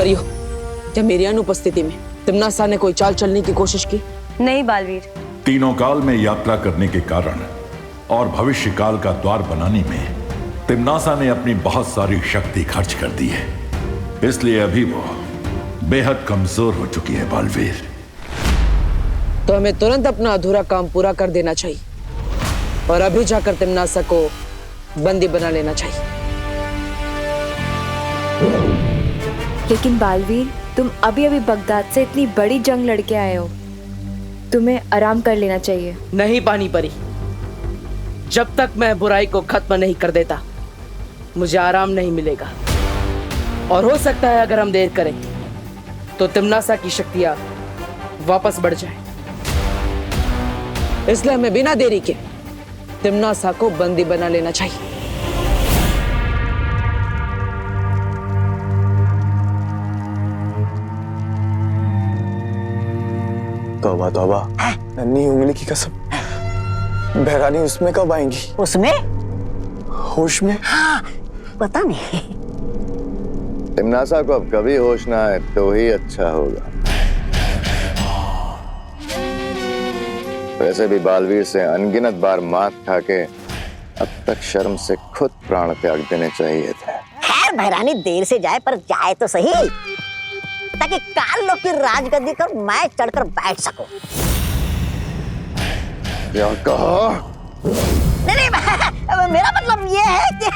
परियो, क्या मेरी अनुपस्थिति में तिम्नासा ने कोई चाल चलने की कोशिश की? नहीं बालवीर। तीनों काल में यात्रा करने के कारण और भविष्य काल का द्वार बनाने में तिम्नासा ने अपनी बहुत सारी शक्ति खर्च कर दी है, इसलिए अभी वो बेहद कमजोर हो चुकी है बालवीर। तो हमें तुरंत अपना अधूरा काम पूरा कर देना चाहिए और अभी जाकर तिम्नासा को बंदी बना लेना चाहिए। लेकिन बालवीर, तुम अभी अभी बगदाद से इतनी बड़ी जंग लड़के आए हो, तुम्हें आराम कर लेना चाहिए। नहीं पानी परी, जब तक मैं बुराई को खत्म नहीं कर देता मुझे आराम नहीं मिलेगा। और हो सकता है अगर हम देर करें तो तिम्नासा की शक्तियां वापस बढ़ जाए, इसलिए हमें बिना देरी के तिम्नासा को बंदी बना लेना चाहिए। तौबा तौबा, नन्ही उंगली की कसम, बहरानी उसमें कब आएंगी? उसमें? होश में? हाँ, पता नहीं। तिम्नासा को अब कभी होश ना आए तो ही अच्छा होगा। वैसे भी बालवीर से अनगिनत बार मात खा के अब तक शर्म से खुद प्राण त्याग देने चाहिए थे। खैर बहरानी देर से जाए पर जाए तो सही, ताकि काल लोग की राजगद्दी पर मैं चढ़कर बैठ सकूं। क्या कहा? नहीं, मेरा मतलब ये है कि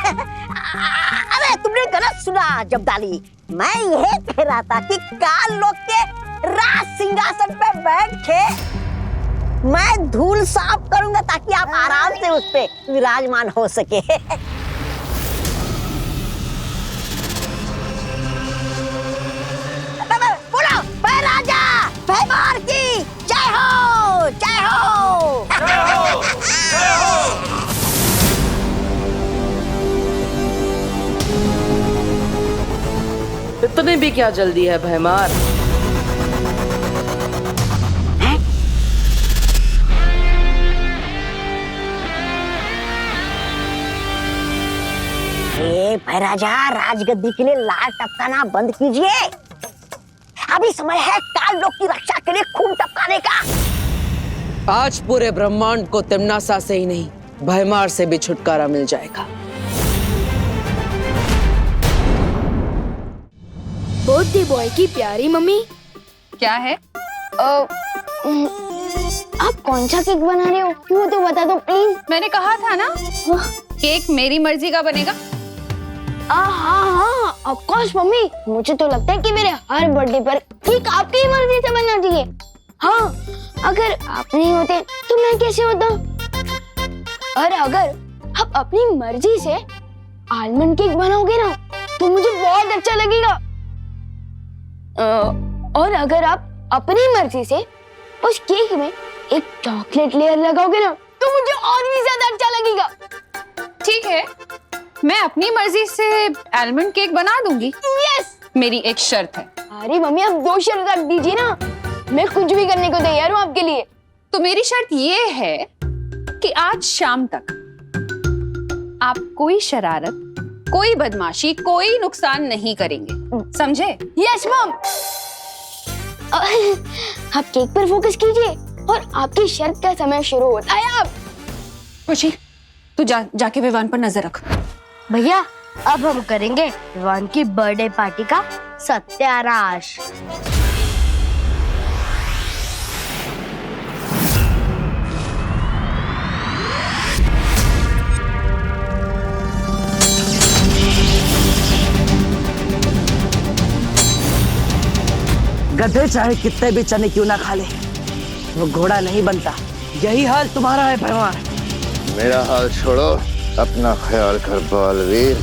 अरे तुमने गलत सुना जब्दाली। मैं ये कह रहा था कि काल लोग के राज सिंहासन पे बैठ के मैं धूल साफ करूंगा ताकि आप आराम से उस पे विराजमान हो सके। बोलो, राजा भैमार की जय हो, जय हो, जय हो, जय हो। इतनी भी क्या जल्दी है भैमार? भैराजा, राजगद्दी के लिए लाल टपकाना बंद कीजिए। अभी समय है काल लोक की रक्षा के लिए खून टपकाने का। आज पूरे ब्रह्मांड को तिम्नासा से ही नहीं भैमार से भी छुटकारा मिल जाएगा। बर्थडे बॉय की प्यारी मम्मी। क्या है? आप कौन सा केक बना रहे हो वो तो बता दो प्लीज। मैंने कहा था ना केक मेरी मर्जी का बनेगा। हाँ ऑफ कोर्स मम्मी, मुझे तो लगता है कि मेरे हर बर्थडे पर केक आपकी ही मर्जी से बनना चाहिए। हाँ, अगर आप नहीं होते तो मैं कैसे होता? और अगर आप अपनी मर्जी से आलमंड केक बनाओगे ना तो मुझे बहुत अच्छा लगेगा। और अगर आप अपनी मर्जी से उस केक में एक चॉकलेट लेयर लगाओगे ना तो मुझे और भी ज्यादा अच्छा लगेगा। ठीक है, मैं अपनी मर्जी से आलमंड केक बना दूंगी। यस। मेरी एक शर्त है। अरे मम्मी, आप 2 शर्त रख दीजिए ना, मैं कुछ भी करने को तैयार हूँ आपके लिए। तो मेरी शर्त ये है कि आज शाम तक आप कोई शरारत, कोई बदमाशी, कोई नुकसान नहीं करेंगे, समझे? Yes mom. आप केक पर फोकस कीजिए और आपकी शर्त का समय शुरू होता है। आप खुशी, तू जाके विवान पर नजर रख। भैया, अब हम करेंगे विवान की बर्थडे पार्टी का सत्यानाश। गधे चाहे कितने भी चने क्यों ना खा ले, वो घोड़ा नहीं बनता। यही हाल तुम्हारा है भैमार। मेरा हाल छोड़ो, अपना ख्याल कर बालवीर,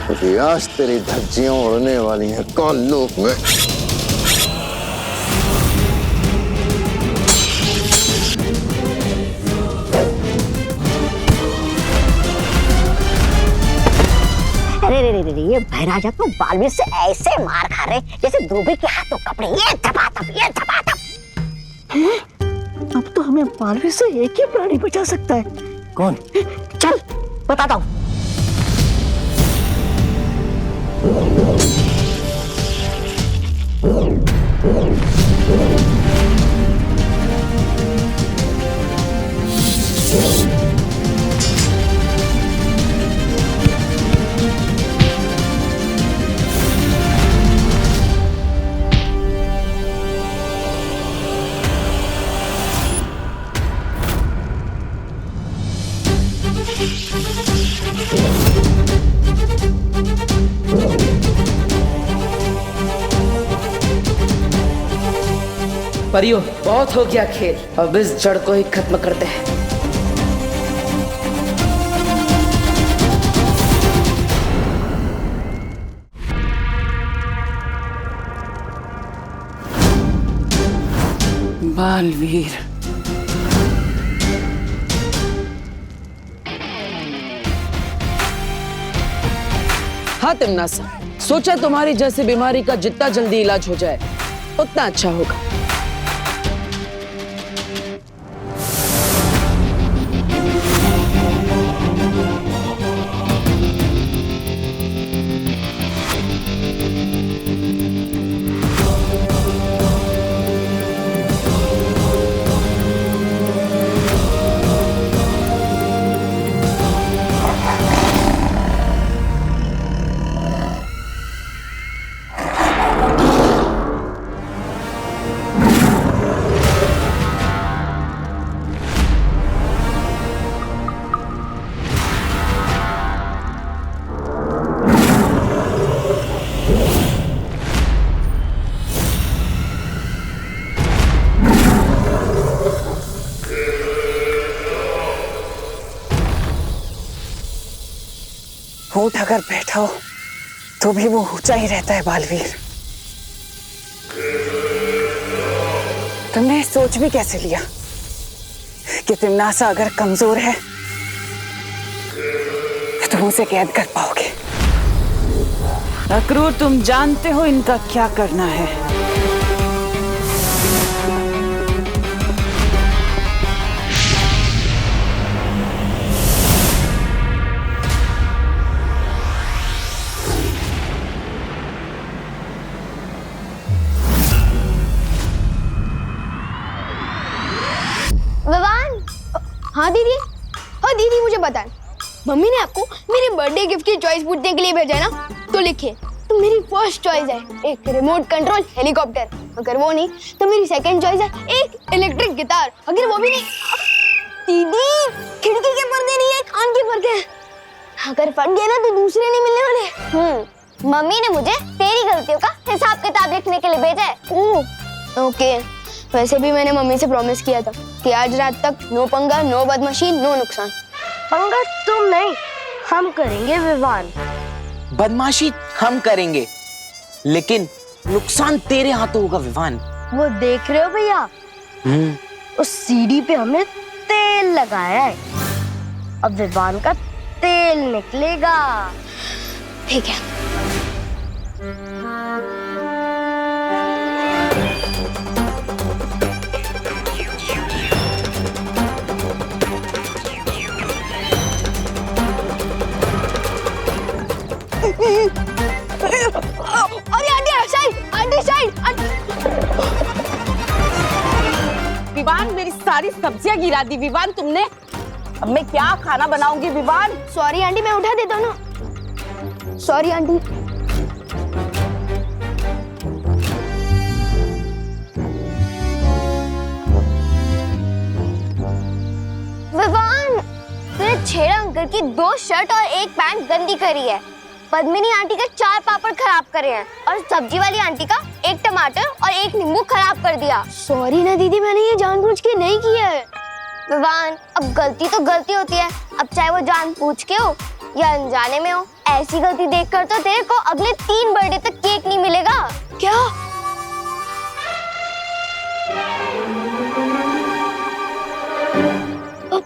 क्योंकि आज तेरी धज्जियां उड़ने वाली हैं काल लोक में। अरे ये भैराजा तो बालवीर से ऐसे मार खा रहे जैसे धोबी के हाथों कपड़े। ये थपाथप, ये थपाथप। अब तो हमें बालवीर से एक ही प्राणी बचा सकता है। कौन? चल बताता हूँ। परियों, बहुत हो गया खेल, अब इस जड़ को ही खत्म करते हैं। बालवीर, हाँ तिमनासा, सोचा तुम्हारी जैसी बीमारी का जितना जल्दी इलाज हो जाए उतना अच्छा होगा। ऊंट अगर बैठा हो तो भी वो ऊंचा ही रहता है बालवीर। तुमने सोच भी कैसे लिया कि तिमनासा अगर कमजोर है तो तुम उसे कैद कर पाओगे? अक्रूर, तुम जानते हो इनका क्या करना है। हाँ दीदी, हाँ दीदी, मुझे बताएं, मम्मी ने आपको मेरे बर्थडे गिफ्ट की चॉइस पूछने के लिए भेजा है ना? तो लिखिए, तो मेरी फर्स्ट चॉइस है एक रिमोट कंट्रोल हेलीकॉप्टर, अगर वो नहीं तो मेरी सेकंड चॉइस है एक इलेक्ट्रिक गिटार, अगर वो भी नहीं। दीदी, खिड़की के पर्दे नहीं है, कान के पर्दे हैं, अगर फट गए ना तो दूसरे नहीं मिलने वाले। मम्मी ने मुझे तेरी गलतियों का हिसाब किताब लिखने के लिए भेजा है। ओके, वैसे भी मैंने मम्मी से प्रॉमिस किया था कि आज रात तक नो पंगा, नो बदमाशी, नो नुकसान। पंगा तुम नहीं, हम करेंगे विवान। बदमाशी हम करेंगे, लेकिन नुकसान तेरे हाथों होगा विवान। वो देख रहे हो भैया, उस सीढ़ी पे हमने तेल लगाया है, अब विवान का तेल निकलेगा। ठीक है। विवान, मेरी सारी सब्जियां गिरा दी विवान तुमने। अब मैं क्या खाना बनाऊंगी विवान? सॉरी आंटी, मैं उठा देता हूँ ना। Sorry aunty. विवान, तूने छेड़ा अंकल की 2 शर्ट और 1 पैंट गंदी करी है, पद्मिनी आंटी के 4 पापड़ खराब करे हैं, और सब्जी वाली आंटी का 1 टमाटर और 1 नींबू खराब कर दिया। सॉरी ना दीदी, मैंने ये जानबूझ के नहीं किया है। विवान, अब गलती तो गलती होती है, अब चाहे वो जानबूझ के हो या अनजाने में हो, ऐसी गलती देखकर तो तेरे को अगले 3 बर्थडे तक केक नहीं मिलेगा। क्या?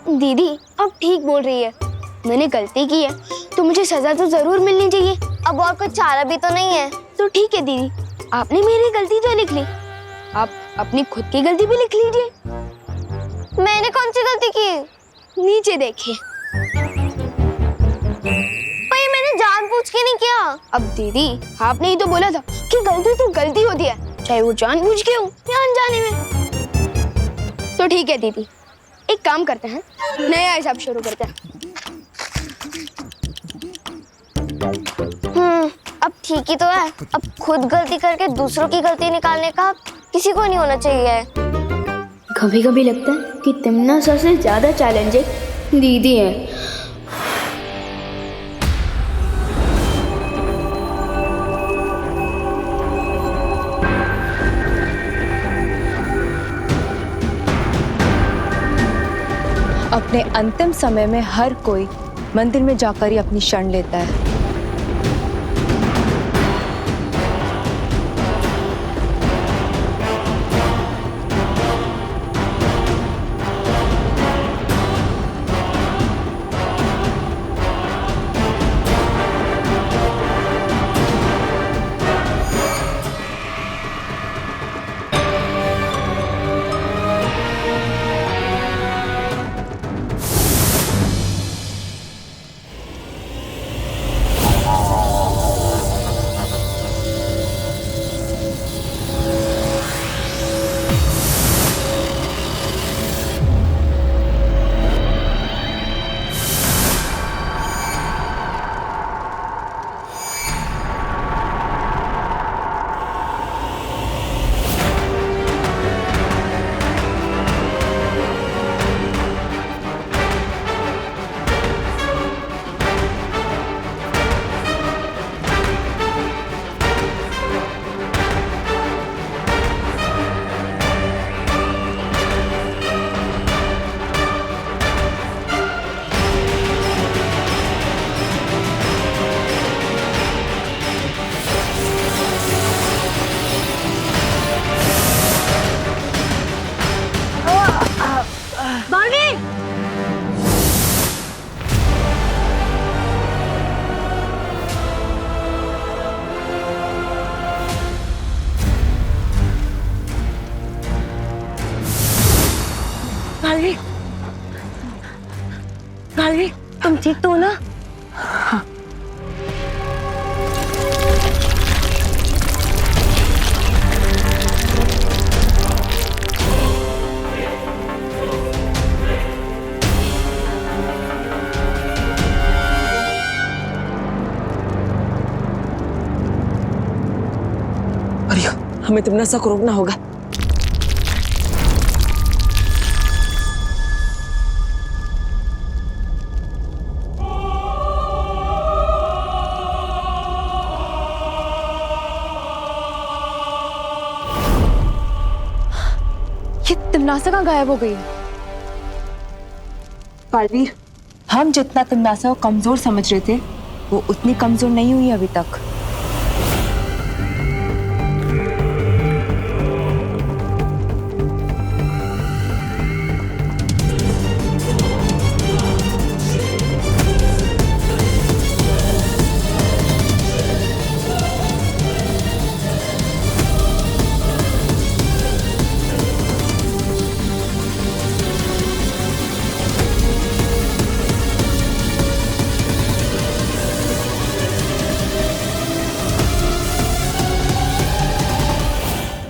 दीदी, अब ठीक बोल रही है, मैंने गलती की है तो मुझे सजा तो जरूर मिलनी चाहिए। अब और कोई चारा भी तो नहीं है। तो ठीक है दीदी, आपने मेरी गलती तो लिख ली, आप अपनी खुद की गलती भी लिख लीजिए। मैंने कौन सी गलती की? नीचे देखिए। भाई, मैंने जानबूझ के नहीं किया। अब दीदी, आपने ही तो बोला था कि गलती तो गलती होती है, चाहे वो जानबूझ के हो या अनजाने में। तो ठीक है दीदी, एक काम करते हैं, नया हिसाब शुरू करते हैं। अब ठीक ही तो है, अब खुद गलती करके दूसरों की गलती निकालने का किसी को नहीं होना चाहिए। कभी कभी लगता है कि तिमनासा से ज्यादा चैलेंजिंग दीदी है। अपने अंतिम समय में हर कोई मंदिर में जाकर ही अपनी शरण लेता है। मालवी, तुम ठीक तो हो ना? अरे हमें तिमनासा को रोकना होगा। ये तिमनासा कहाँ गायब हो गई? बालवीर, हम जितना तिमनासा को कमजोर समझ रहे थे वो उतनी कमजोर नहीं हुई अभी तक।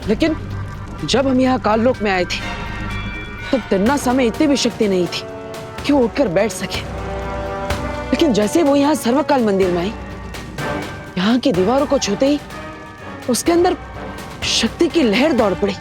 लेकिन जब हम यहाँ काललोक में आए थे तब तिमनासा में इतनी भी शक्ति नहीं थी कि वो उठकर बैठ सके। लेकिन जैसे वो यहाँ सर्वकाल मंदिर में आई, यहाँ की दीवारों को छूते ही उसके अंदर शक्ति की लहर दौड़ पड़ी।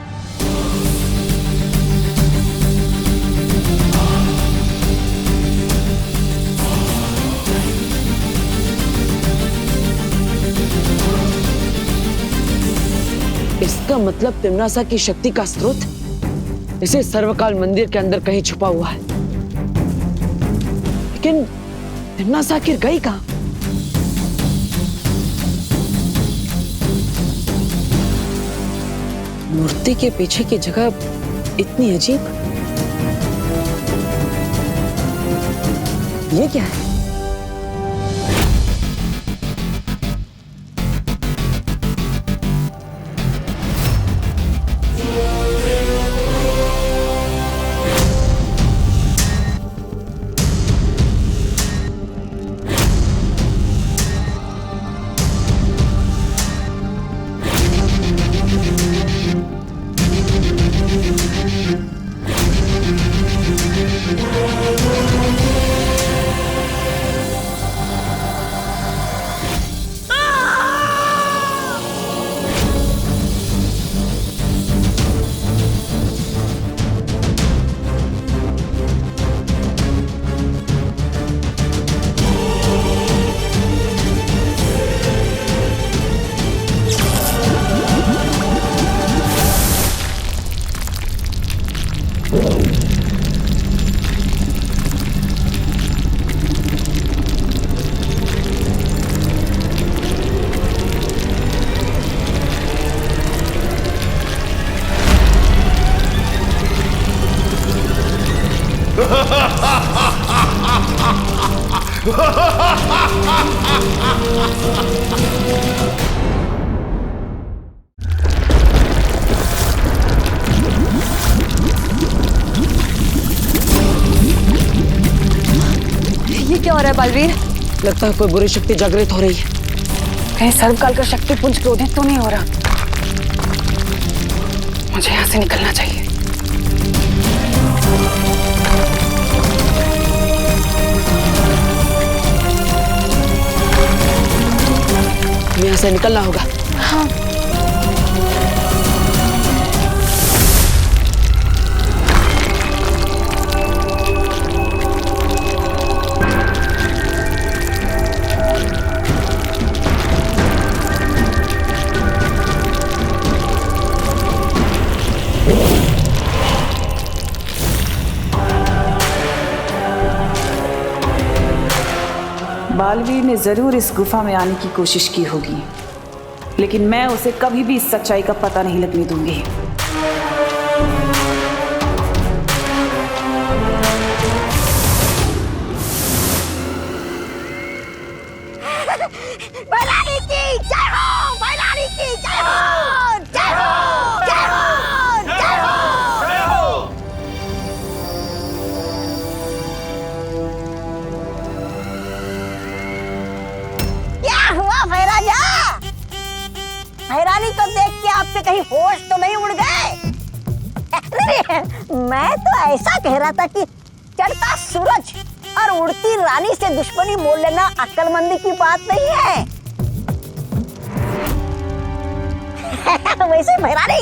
इसका मतलब तिमनासा की शक्ति का स्रोत इसे सर्वकाल मंदिर के अंदर कहीं छुपा हुआ है। लेकिन तिमनासा आखिर गई कहां? मूर्ति के पीछे की जगह इतनी अजीब, ये क्या है? बालवीर? लगता है कोई बुरी शक्ति जागृत हो रही है। कहीं सर्वकाल का शक्ति पुंज क्रोधित तो नहीं हो रहा? मुझे यहाँ से निकलना चाहिए। हमें यहाँ से निकलना होगा। हाँ। बालवीर ने जरूर इस गुफा में आने की कोशिश की होगी, लेकिन मैं उसे कभी भी इस सच्चाई का पता नहीं लगने दूंगी। बैलानी की जय हो, बैलानी की जय हो, जय हो, जय हो, जय हो। क्या हुआ भैराजा? भैरानी को देख के आपके कहीं होश तो नहीं उड़ गए? अरे, मैं तो ऐसा कह रहा था कि चढ़ता सूरज और उड़ती रानी से दुश्मनी मोल लेना अक्लमंदी की बात नहीं है। वैसे भैरानी,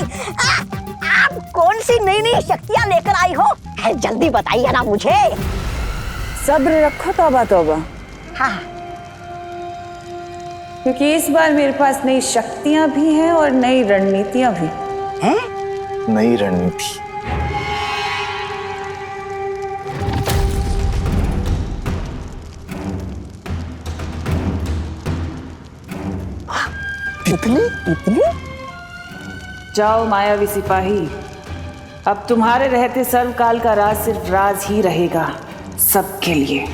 आप कौन सी नई नई शक्तियां लेकर आई हो? जल्दी बताइए ना मुझे। सब्र रखो तौबा तौबा। हाँ। क्योंकि इस बार मेरे पास नई शक्तियां भी हैं और नई रणनीतियां भी हैं। नई रणनीति? इतनी? जाओ मायावी सिपाही, अब तुम्हारे रहते सर्वकाल का राज सिर्फ राज ही रहेगा, सबके लिए।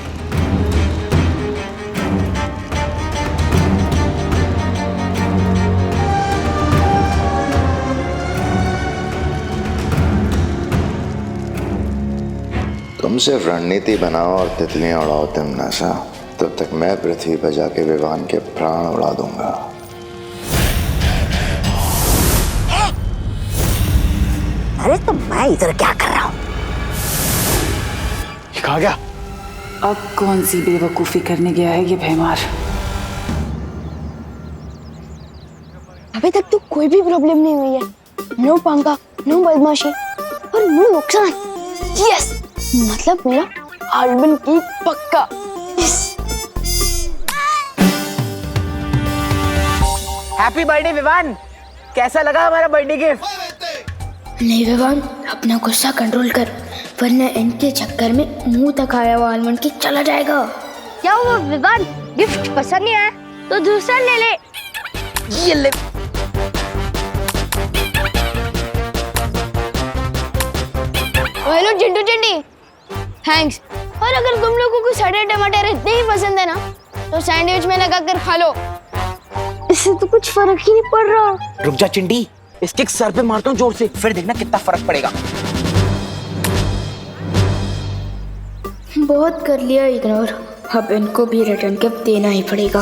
तुम सिर्फ रणनीति बनाओ और तितलियां उड़ाओ तिमनासा, तब तक मैं पृथ्वी पर जाके विवान के प्राण उड़ा दूंगा। अरे तो मैं इधर क्या कर रहा हूँ? कहा गया? अब कौन सी बेवकूफी करने गया है ये भैमार? अभी तक तो कोई भी प्रॉब्लम नहीं हुई है। नो पंगा, नो बदमाशी और नो नुकसान। यस, मतलब मेरा आलमन की पक्का। Happy birthday Vivan. कैसा लगा हमारा बर्थडे गिफ्ट? नहीं विवान, अपना गुस्सा कंट्रोल कर, वरना इनके चक्कर में मुंह तक आया हुआ आलमंड केक चला जाएगा। क्या हुआ विवान, गिफ्ट पसंद नहीं आया तो दूसरा ले ले। ये ले। Hello Chintu Chinti, thanks. और अगर तुम लोगों को सड़े टमाटर इतने ही पसंद है ना, तो सैंडविच में लगा कर खा लो, इससे तो कुछ फर्क ही नहीं पड़ रहा। रुक जा चिंटी, इसके सर पे मारता हूँ जोर से, फिर देखना कितना फर्क पड़ेगा। बहुत कर लिया इग्नोर, अब इनको भी रिटर्न गिफ्ट देना ही पड़ेगा।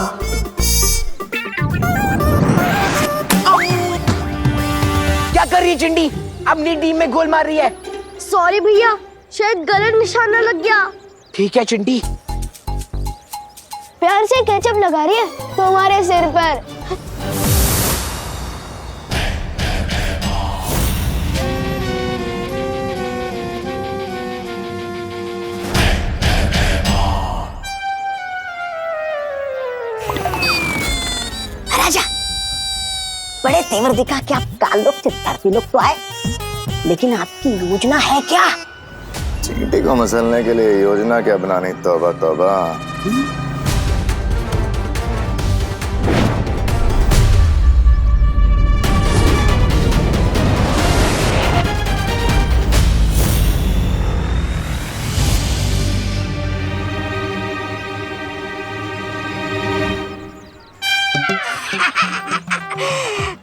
क्या कर रही है चिंटी? अपनी टीम में गोल मार रही है। सॉरी भैया, शायद गलत निशाना लग गया। ठीक है चिंटी। प्यार से केचप लगा रही है तुम्हारे सिर पर। राजा, बड़े तेवर दिखा कि आप काल लोग से धरती लोग तो आए, लेकिन आपकी योजना है क्या? चींटी को मसलने के लिए योजना क्या बनानी? तौबा तौबा।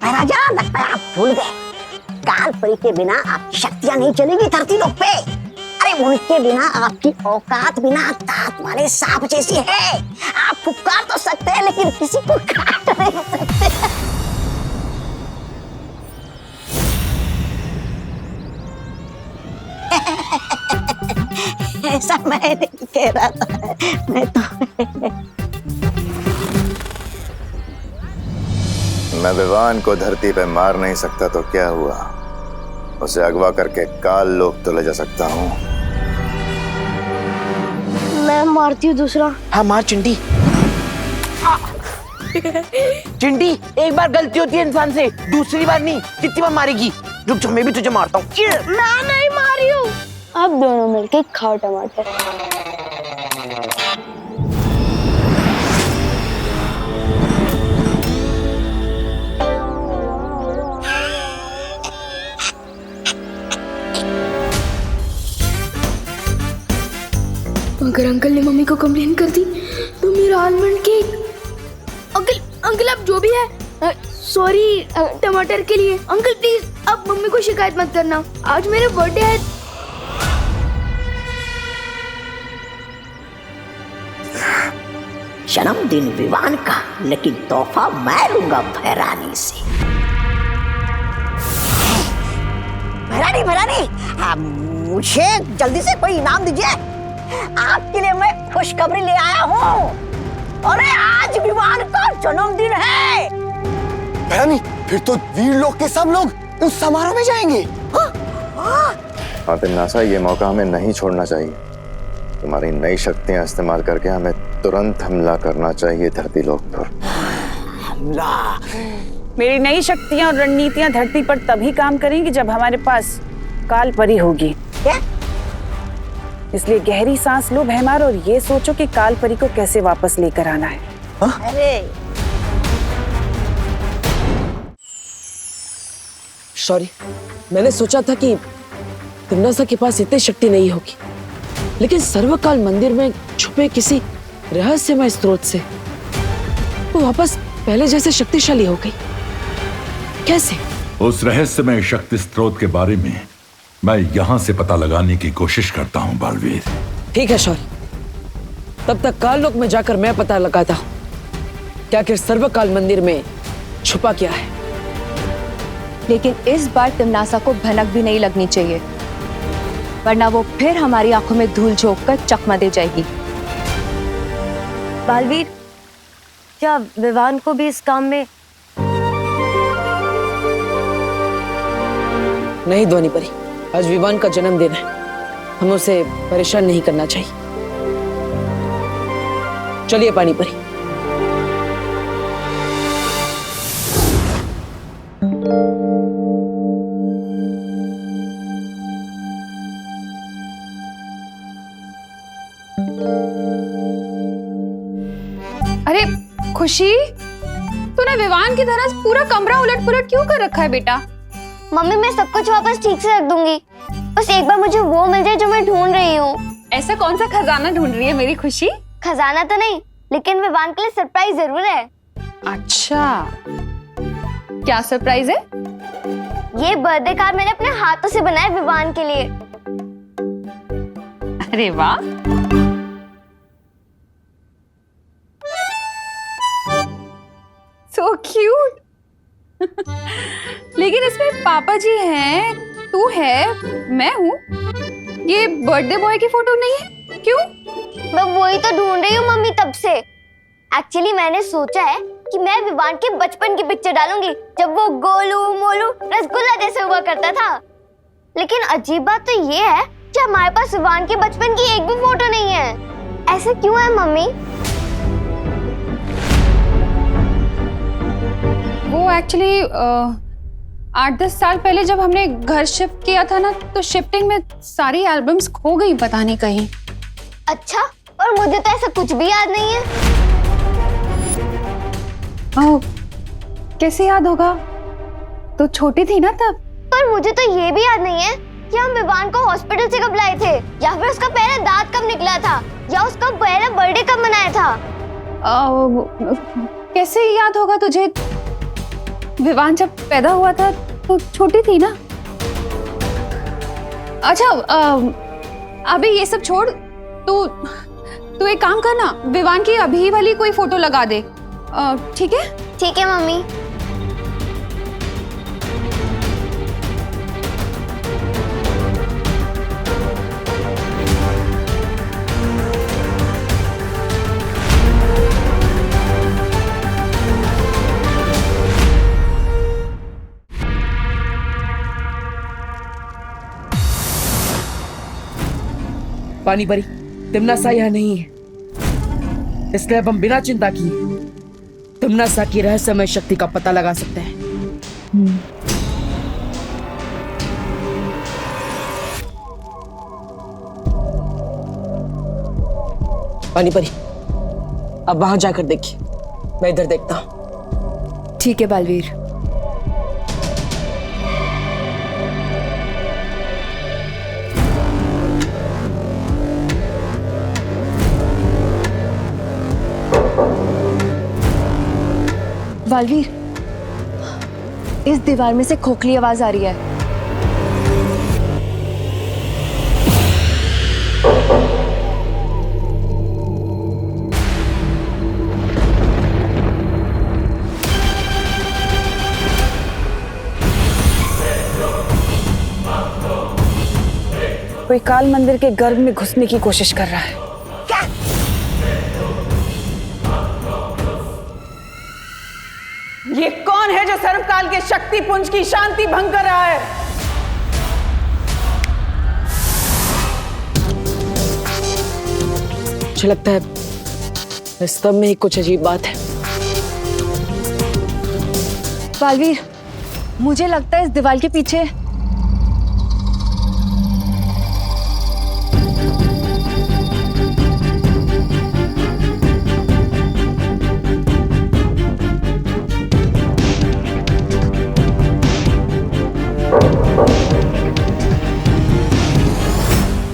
राजा, लगता है आप भूल गए, काल परी के बिना आपकी शक्तियां नहीं चलेगी धरती लोक पे। अरे अरे उनके बिना आपकी औकात बिना दांत वाले सांप जैसी है। आप फुफकार तो सकते हैं लेकिन किसी को काट नहीं सकते। ऐसा मैं नहीं कह रहा था, मैं तो मैं विवान को धरती पे मार नहीं सकता तो क्या हुआ, उसे अगवा करके काल लोक तो ले जा सकता हूँ। मैं मारती हूँ दूसरा। हाँ मार चिंटी। चिंटी एक बार गलती होती है इंसान से, दूसरी बार नहीं। कितनी बार मारेगी? रुक जा, मैं भी तुझे मारता हूँ। मैं नहीं मारी हूँ। अब दोनों मिलके खाओ टमाटर। अगर अंकल ने मम्मी को कंप्लेन कर दी तो मेरा आलमंड केक। अंकल आप जो भी है, सॉरी टमाटर के लिए। अंकल प्लीज अब मम्मी को शिकायत मत करना, आज मेरा बर्थडे है। जन्मदिन विवान का, लेकिन तोहफा मैं लूंगा भैरानी से। भैरानी मुझे जल्दी से कोई इनाम दीजिए, आपके लिए मैं खुशखबरी ले आया हूँ। अरे आज विवान का जन्मदिन है। भैरानी फिर तो वीर लोग के सब लोग उस समारोह में जाएंगे। हाँ तिम्नासा, ये मौका हमें नहीं छोड़ना चाहिए। तुम्हारी नई शक्तियां इस्तेमाल करके हमें तुरंत हमला करना चाहिए धरती लोक पर। मेरी नई शक्तियां और रणनीतियां धरती पर तभी काम करेंगी जब हमारे पास काल परी होगी। क्या? इसलिए गहरी सांस लो भैमार और ये सोचो कि काल परी को कैसे वापस लेकर आना है। अरे सॉरी, मैंने सोचा था कि तिम्नासा के पास इतनी शक्ति नहीं होगी, लेकिन सर्वकाल मंदिर में छुपे किसी रहस्यमय स्रोत से वो वापस पहले जैसे शक्तिशाली हो गई। कैसे? उस रहस्यमय शक्ति स्रोत के बारे में मैं यहां से पता लगाने की कोशिश करता हूं बालवीर। ठीक है शौर्य, तब तक काल लोक में जाकर मैं पता लगाता हूं क्या आखिर सर्वकाल मंदिर में छुपा क्या है। लेकिन इस बार तिम्नासा को भनक भी नहीं लगनी चाहिए, वरना वो फिर हमारी आंखों में धूल झोंक कर चकमा दे जाएगी। बालवीर, क्या विवान को भी इस काम में? नहीं ध्वनि परी, आज विवान का जन्मदिन है, हम उसे परेशान नहीं करना चाहिए। चलिए पानी परी। अरे खुशी, तूने विवान की तरह पूरा कमरा उलट पुलट क्यों कर रखा है बेटा? मम्मी मैं सब कुछ वापस ठीक से रख दूंगी, बस एक बार मुझे वो मिल जाए जो मैं ढूंढ रही हूँ। ऐसा कौन सा खजाना ढूंढ रही है मेरी खुशी? खजाना तो नहीं, लेकिन विवान के लिए सरप्राइज जरूर है। अच्छा, क्या सरप्राइज है? ये बर्थडे कार्ड मैंने अपने हाथों से बनाया विवान के लिए। अरे वाह, सो क्यूट। लेकिन इसमें पापा जी हैं, तू है, मैं हूँ। ये बर्थडे बॉय की फोटो नहीं है, क्यों? मैं वही तो ढूंढ रही हूँ मम्मी तब से। एक्चुअली मैंने सोचा है कि मैं विवान के बचपन की पिक्चर डालूंगी, जब वो गोलू मोलू रसगुल्ला जैसे हुआ करता था। लेकिन अजीब बात तो ये है कि हमारे पास विवान के बचपन की एक भी फोटो नहीं है। ऐसा क्यों है मम्मी? वो एक्चुअली 8-10 साल पहले जब हमने घर शिफ्ट किया था ना, तो शिफ्टिंग में सारी एल्बम्स खो गई, पता नहीं कहीं। अच्छा, और मुझे तो ऐसा कुछ भी याद नहीं है। कैसे याद होगा? तो छोटी थी ना तब। पर मुझे तो ये भी याद नहीं है कि हम विवान को हॉस्पिटल से कब लाए थे, या फिर उसका पहला दांत कब निकला था, या उसका पहला बर्थडे कब मनाया था। कैसे याद होगा तुझे? विवान जब पैदा हुआ था तो छोटी थी ना। अच्छा, अबे ये सब छोड़, तू एक काम कर ना, विवान की अभी वाली कोई फोटो लगा दे, ठीक है? ठीक है मम्मी। पानी परी, तिमनासा यहाँ नहीं है, इसलिए अब हम बिना चिंता किए तिमनासा की रहस्यमय शक्ति का पता लगा सकते हैं। पानी परी, अब वहां जाकर देखिए, मैं इधर देखता हूं। ठीक है बालवीर। बालवीर, इस दीवार में से खोखली आवाज आ रही है। कोई काल मंदिर के गर्भ में घुसने की कोशिश कर रहा है। ये कौन है जो सर्वकाल के शक्ति पुंज की शांति भंग कर रहा है? मुझे लगता है इस सब में ही कुछ अजीब बात है। बालवीर, मुझे लगता है इस दीवार के पीछे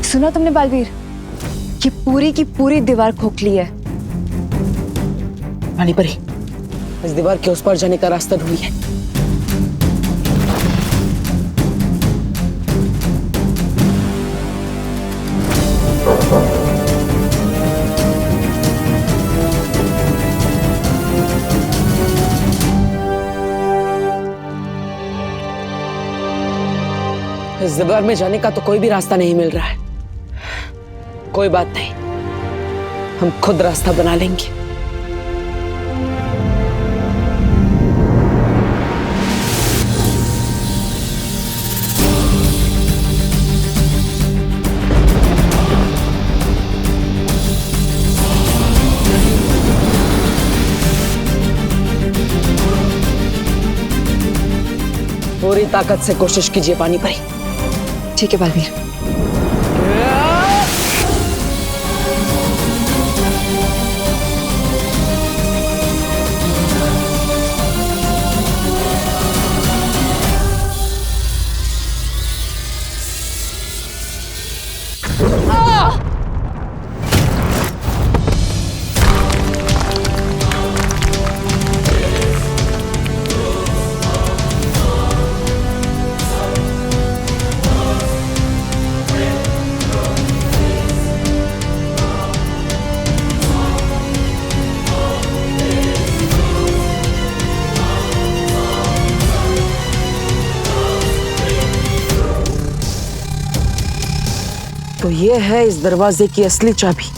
सुना तुमने बालवीर, कि पूरी की पूरी दीवार खोखली है। पानी परी, इस दीवार के उस पार जाने का रास्ता ढूंढिए। इस दीवार में जाने का तो कोई भी रास्ता नहीं मिल रहा है। कोई बात नहीं, हम खुद रास्ता बना लेंगे। पूरी ताकत से कोशिश कीजिए पानी परी। ठीक है बालवीर। तो ये है इस दरवाजे की असली चाबी।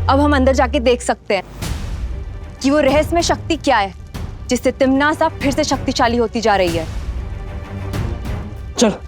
अब हम अंदर जाके देख सकते हैं कि वो रहस्यमय शक्ति क्या है जिससे तिमनासा फिर से शक्तिशाली होती जा रही है। चलो।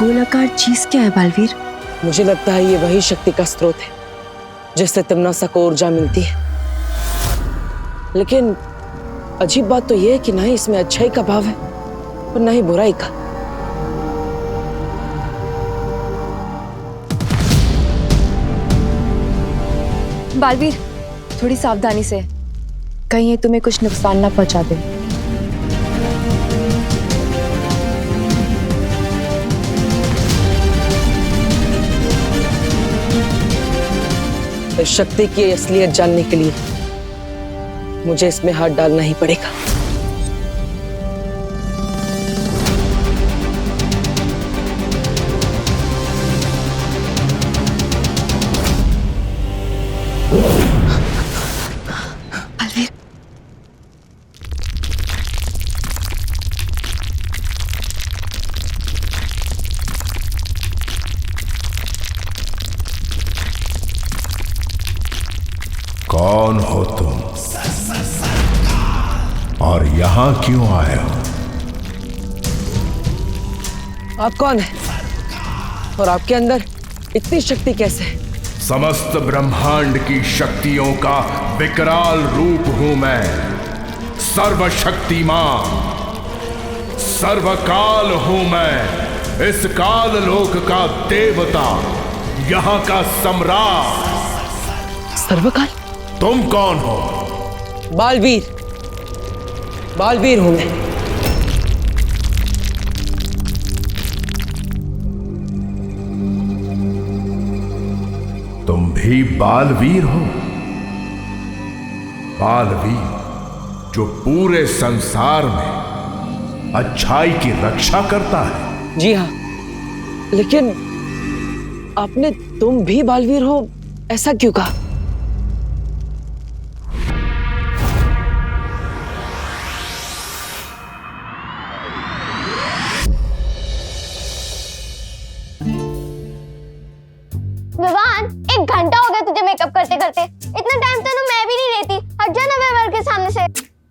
गोलाकार चीज क्या है बालवीर? मुझे लगता है ये वही शक्ति का स्रोत है जिससे तिमनासा को ऊर्जा मिलती है। लेकिन अजीब बात तो यह है कि ना ही इसमें अच्छाई का भाव है और ना ही बुराई का। बालवीर, थोड़ी सावधानी से, कहीं ये तुम्हें कुछ नुकसान ना पहुंचा दे। इस शक्ति की असलियत जानने के लिए मुझे इसमें हाथ डालना ही पड़ेगा। बालवीर, कौन हो तुम और यहां क्यों आए हो? आप कौन है और आपके अंदर इतनी शक्ति कैसे है? समस्त ब्रह्मांड की शक्तियों का विकराल रूप हूं मैं। सर्वशक्तिमान, सर्वकाल हूं मैं। इस काल लोक का देवता, यहां का सम्राट। सर्वकाल? तुम कौन हो? बालवीर, बालवीर हूं मैं। तुम भी बालवीर हो? बालवीर जो पूरे संसार में अच्छाई की रक्षा करता है। जी हाँ, लेकिन आपने तुम भी बालवीर हो ऐसा क्यों कहा? विवान, 1 घंटा हो गया तुझे मेकअप करते करते। इतना टाइम तो मैं भी नहीं लेती। हट जा ना विवान के सामने से।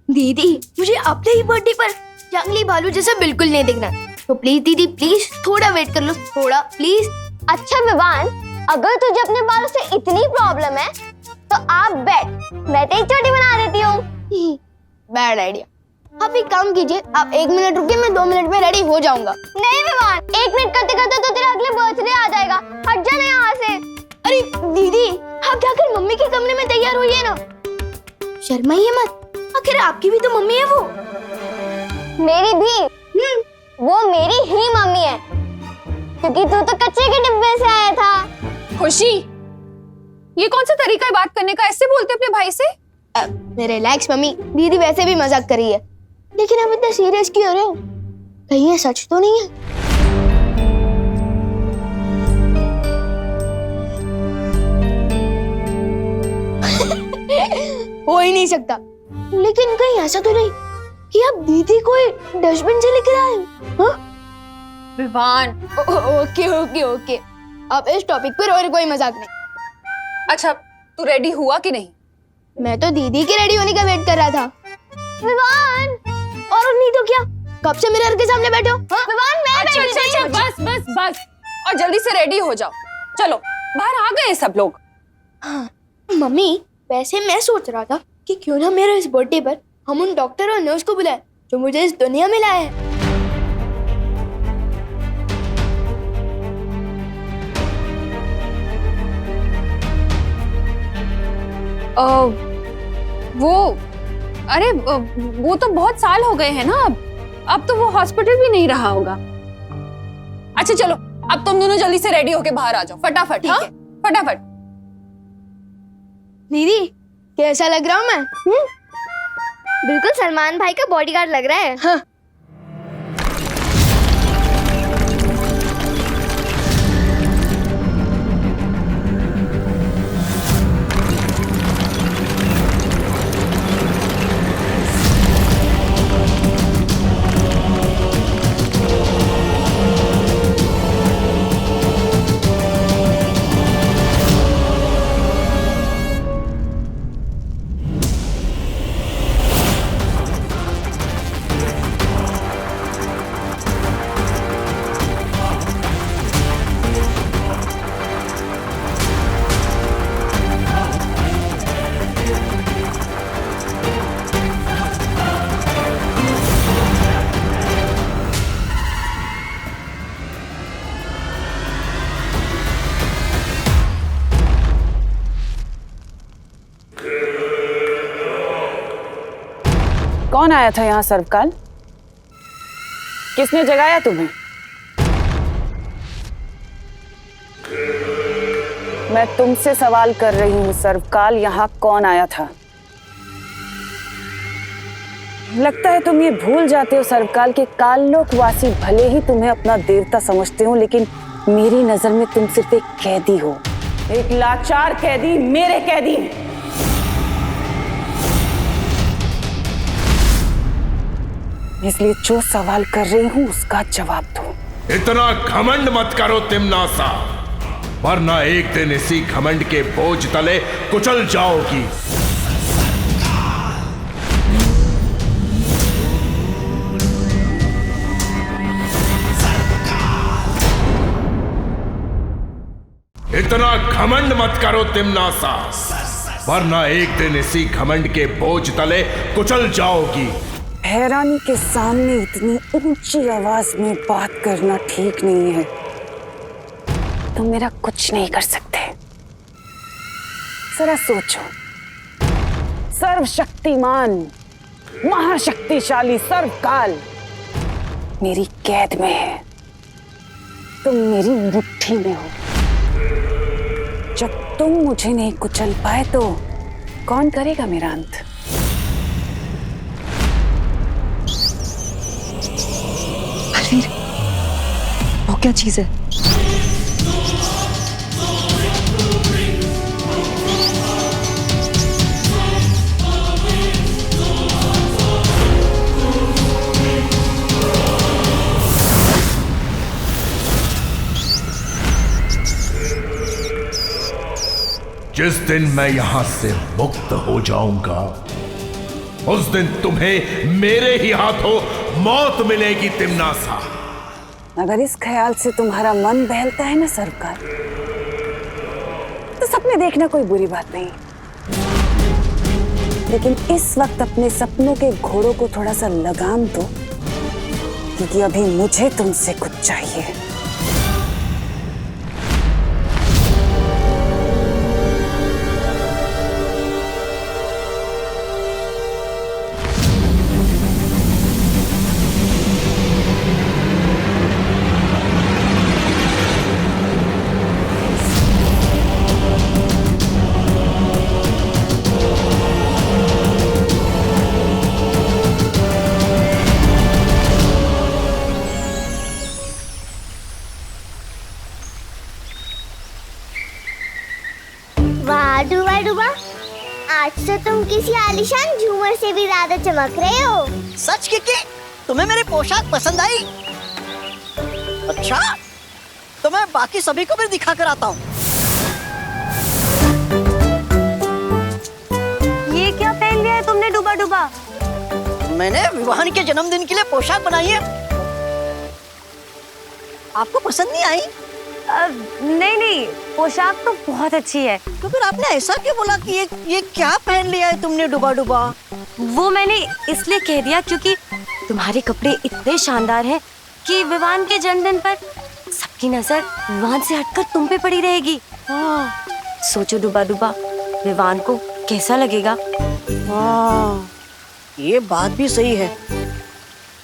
दीदी, मुझे अपने ही बर्थडे पर जंगली भालू जैसा बिल्कुल नहीं दिखना। तो प्लीज दीदी, प्लीज थोड़ा वेट कर लो, थोड़ा प्लीज। अच्छा विवान, अगर तुझे अपने बालों से इतनी प्रॉब्लम है तो आप बैठ, मैं तेरी चोटी बना देती हूँ। Bad idea. आप एक काम कीजिए, आप 1 मिनट रुकिए, मैं 2 मिनट में रेडी हो जाऊंगा। नहीं विवान, 1 मिनट करते करते तो तेरा अगले बर्थडे आ जाएगा। हट जा ना यहाँ से। अरे दीदी, आप जाकर मम्मी के कमरे में तैयार होइए ना। शर्माइए मत, आखिर आपकी भी तो मम्मी है वो। मेरी भी? वो मेरी ही मम्मी है, क्योंकि तू तो कच्चे के डिब्बे से आया था। खुशी, ये कौन सा तरीका है बात करने का? ऐसे बोलते अपने भाई से? रिलैक्स मम्मी, दीदी वैसे भी मजाक कर रही है। लेकिन आप इतना सीरियस क्यों हो रहे हो? कहीं ये सच तो नहीं है? हो ही नहीं सकता। लेकिन कहीं ऐसा तो नहीं कि आप दीदी को डस्टबिन से लेकर आए हो? विवान, ओके ओके ओके, अब इस टॉपिक पर और कोई मजाक नहीं। अच्छा, तू रेडी हुआ कि नहीं? मैं तो दीदी के रेडी होने का वेट कर रहा था। विवान, और नहीं तो क्या, कब से मिरर के सामने बैठे हो? विवान मैं अच्छा, बस बस बस, और जल्दी से रेडी हो जाओ। चलो, बाहर आ गए सब लोग। हाँ, मम्मी वैसे मैं सोच रहा था कि क्यों ना मेरे इस बर्थडे पर हम उन डॉक्टर और नर्स को बुलाएं जो मुझे इस दुनिया में लाए हैं। वो तो बहुत साल हो गए हैं ना। अब तो वो हॉस्पिटल भी नहीं रहा होगा। अच्छा चलो, अब तुम दोनों जल्दी से रेडी होके बाहर आ जाओ, फटाफट। हाँ, फटाफट। दीदी, कैसा लग रहा हूँ मैं? बिल्कुल सलमान भाई का बॉडीगार्ड लग रहा है। हाँ। कौन आया था यहाँ सर्वकाल? किसने जगाया तुम्हें? मैं तुमसे सवाल कर रही हूँ सर्वकाल, यहाँ कौन आया था? लगता है तुम ये भूल जाते हो सर्वकाल के काललोकवासी भले ही तुम्हें अपना देवता समझते हो, लेकिन मेरी नजर में तुम सिर्फ एक कैदी हो, एक लाचार कैदी, मेरे कैदी। इसलिए जो सवाल कर रही हूं उसका जवाब दो। इतना घमंड मत करो तिम्नासा, वरना एक दिन इसी घमंड के बोझ तले कुचल जाओगी। इतना घमंड मत करो तिम्नासा, वरना एक दिन इसी घमंड के बोझ तले कुचल जाओगी। हैरानी के सामने इतनी ऊंची आवाज में बात करना ठीक नहीं है। तुम मेरा कुछ नहीं कर सकते। जरा सोचो, सर्वशक्तिमान महाशक्तिशाली सर्वकाल मेरी कैद में है, तुम मेरी मुट्ठी में हो। जब तुम मुझे नहीं कुचल पाए तो कौन करेगा मेरा अंत? बलवीर, वो क्या चीज है? जिस दिन मैं यहां से मुक्त हो जाऊंगा, उस दिन तुम्हें मेरे ही हाथों मौत मिलेगी तिम्नासा। अगर इस ख्याल से तुम्हारा मन बहलता है ना सरकार, तो सपने देखना कोई बुरी बात नहीं, लेकिन इस वक्त अपने सपनों के घोड़ों को थोड़ा सा लगाम दो, क्योंकि अभी मुझे तुमसे कुछ चाहिए। आज तो तुम किसी आलीशान झूमर से भी ज्यादा चमक रहे हो। सच की तुम्हें मेरी पोशाक पसंद आई? अच्छा, तो मैं बाकी सभी को भी दिखा कर आता हूँ। ये क्या पहन लिया है तुमने डूबा डूबा? मैंने विवाहन के जन्मदिन के लिए पोशाक बनाई है। आपको पसंद नहीं आई? नहीं, पोशाक तो बहुत अच्छी है। तो फिर आपने ऐसा क्यों बोला कि ये क्या पहन लिया है तुमने डूबा डूबा? वो मैंने इसलिए कह दिया क्योंकि तुम्हारे कपड़े इतने शानदार हैं कि विवान के जन्मदिन पर सबकी नजर विवान से हटकर तुम पे पड़ी रहेगी। सोचो डूबा डूबा, विवान को कैसा लगेगा? ये बात भी सही है।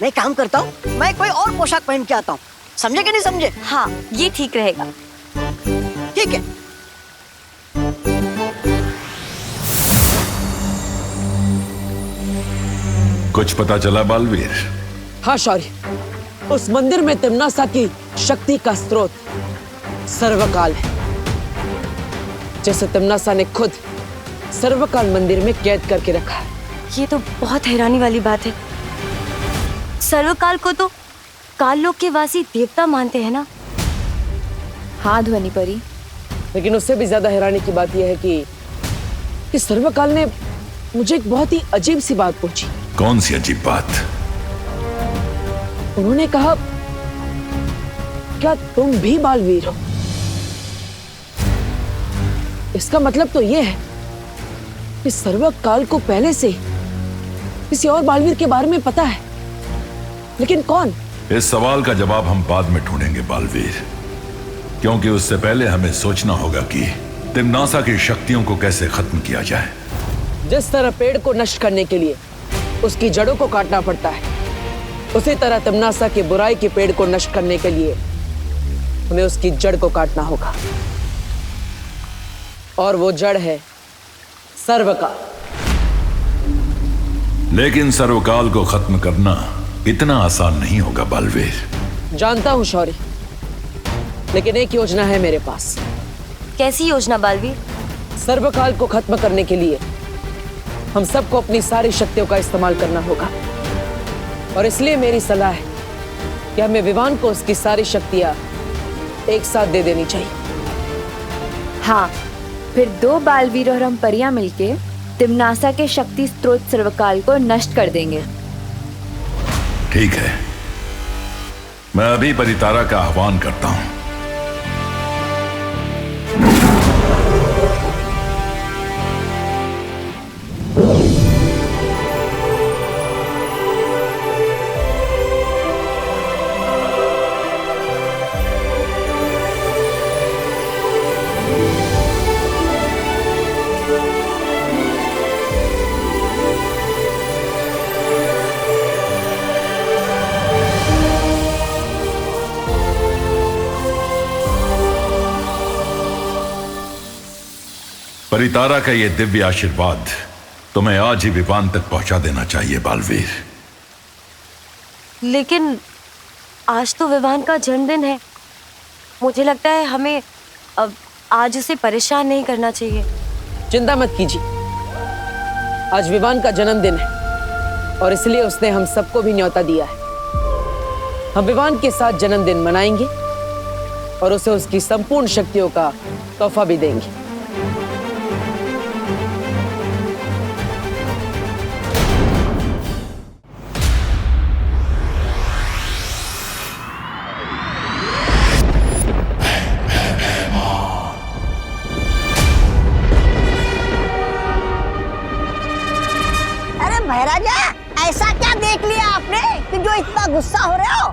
मैं काम करता हूँ, मैं कोई और पोशाक पहन के आता हूँ। समझे कि नहीं समझे? हाँ, ये ठीक रहेगा। ठीक है। कुछ पता चला बालवीर? हाँ शौर्य, उस मंदिर में तिम्नासा की शक्ति का स्रोत सर्वकाल है, जैसे तिम्नासा ने खुद सर्वकाल मंदिर में कैद करके रखा है। ये तो बहुत हैरानी वाली बात है। सर्वकाल को तो काल लोक के वासी देवता मानते हैं ना? हाँ ध्वनि परी, लेकिन उससे भी ज्यादा हैरानी की बात यह है कि सर्वकाल ने मुझे एक बहुत ही अजीब सी बात पूछी। कौन सी अजीब बात? उन्होंने कहा, क्या तुम भी बालवीर हो? इसका मतलब तो यह है कि सर्वकाल को पहले से किसी और बालवीर के बारे में पता है, लेकिन कौन? इस सवाल का जवाब हम बाद में ढूंढेंगे बालवीर, क्योंकि उससे पहले हमें सोचना होगा कि तिम्नासा की शक्तियों को कैसे खत्म किया जाए। जिस तरह पेड़ को नष्ट करने के लिए उसकी जड़ों को काटना पड़ता है, उसी तरह तिम्नासा की बुराई के पेड़ को नष्ट करने के लिए हमें उसकी जड़ को काटना होगा। और वो जड़ है सर्वकाल। लेकिन सर्वकाल को खत्म करना इतना आसान नहीं होगा बालवीर। जानता हूं शौर्य, लेकिन एक योजना है मेरे पास। कैसी योजना बालवीर? सर्वकाल को खत्म करने के लिए हम सबको अपनी सारी शक्तियों का इस्तेमाल करना होगा, और इसलिए मेरी सलाह है कि हमें विवान को उसकी सारी शक्तियां एक साथ दे देनी चाहिए। हाँ, फिर 2 बालवीर और हम परियां मिलके तिम्नासा के शक्ति स्रोत सर्वकाल को नष्ट कर देंगे। ठीक है, मैं अभी परितारा का आह्वान करता हूं। परितारा का ये दिव्य आशीर्वाद तुम्हें आज ही विवान तक पहुंचा देना चाहिए बालवीर। लेकिन आज तो विवान का जन्मदिन है। मुझे लगता है हमें अब आज उसे परेशान नहीं करना चाहिए। चिंता मत कीजिए, आज विवान का जन्मदिन है और इसलिए उसने हम सबको भी न्योता दिया है। हम विवान के साथ जन्मदिन मनाएंगे और उसे उसकी संपूर्ण शक्तियों का तोहफा भी देंगे। महाराजा, ऐसा क्या देख लिया आपने कि जो इतना गुस्सा हो रहे हो?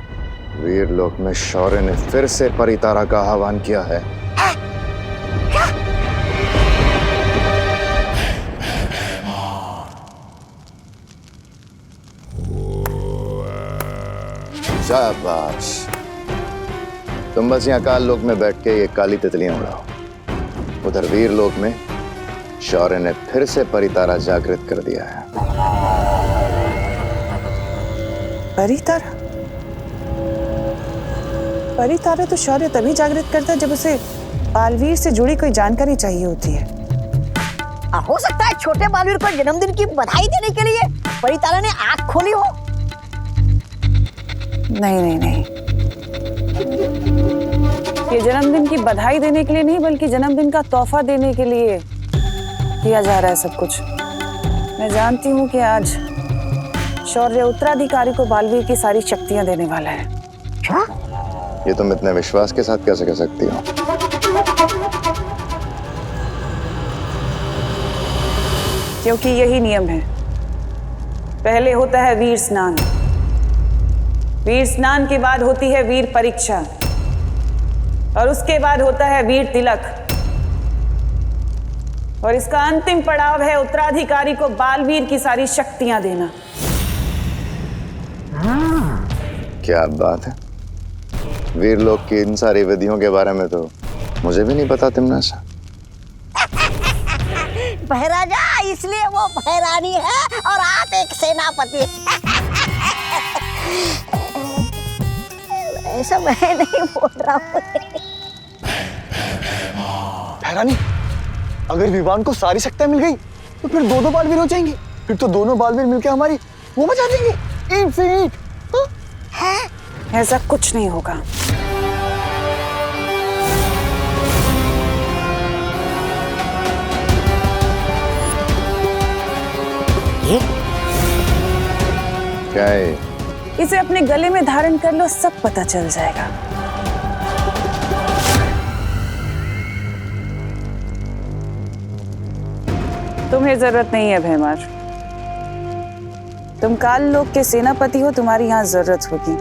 वीरलोक में शौर्य ने फिर से परितारा का आह्वान किया है। क्या? शाबाश, तुम बस यहाँ काल लोक में बैठ के ये काली तितलियां उड़ाओ। उधर वीरलोक में शौर्य ने फिर से परितारा जागृत कर दिया है। परितारा? परितारा तो शौर्य तभी जागृत करता है जब उसे बालवीर से जुड़ी कोई जानकारी चाहिए होती है। हो सकता है छोटे बालवीर को जन्मदिन की बधाई देने के लिए परितारा ने आंख खोली हो। नहीं नहीं नहीं, ये जन्मदिन की बधाई देने के लिए नहीं बल्कि जन्मदिन का तोहफा देने के लिए किया जा रहा है सब कुछ। मैं जानती हूँ कि आज शौर्य उत्तराधिकारी को बालवीर की सारी शक्तियां देने वाला है। क्या? ये तुम इतने विश्वास के साथ कैसे कह सकती हो? क्योंकि यही नियम है। पहले होता है वीर स्नान, वीर स्नान के बाद होती है वीर परीक्षा, और उसके बाद होता है वीर तिलक, और इसका अंतिम पड़ाव है उत्तराधिकारी को बालवीर की सारी शक्तियां देना। क्या बात है, वीरलोक की इन सारी विधियों के बारे में तो मुझे भी नहीं पता तिम्नासा। महाराजा, इसलिए वो महारानी है और आप एक सेनापति। ऐसा मैं नहीं बोल रहा हूँ। महारानी, अगर विवान को सारी शक्तियां मिल गई तो फिर 2-2 बालवीर हो जाएंगे। फिर तो दोनों बालवीर मिलकर हमारी वो बचा देंगे। ईंट से ईंट। ऐसा कुछ नहीं होगा। ये क्या है? इसे अपने गले में धारण कर लो, सब पता चल जाएगा। तुम्हें जरूरत नहीं है भैमार, तुम काल लोक के सेनापति हो, तुम्हारी यहां जरूरत होगी।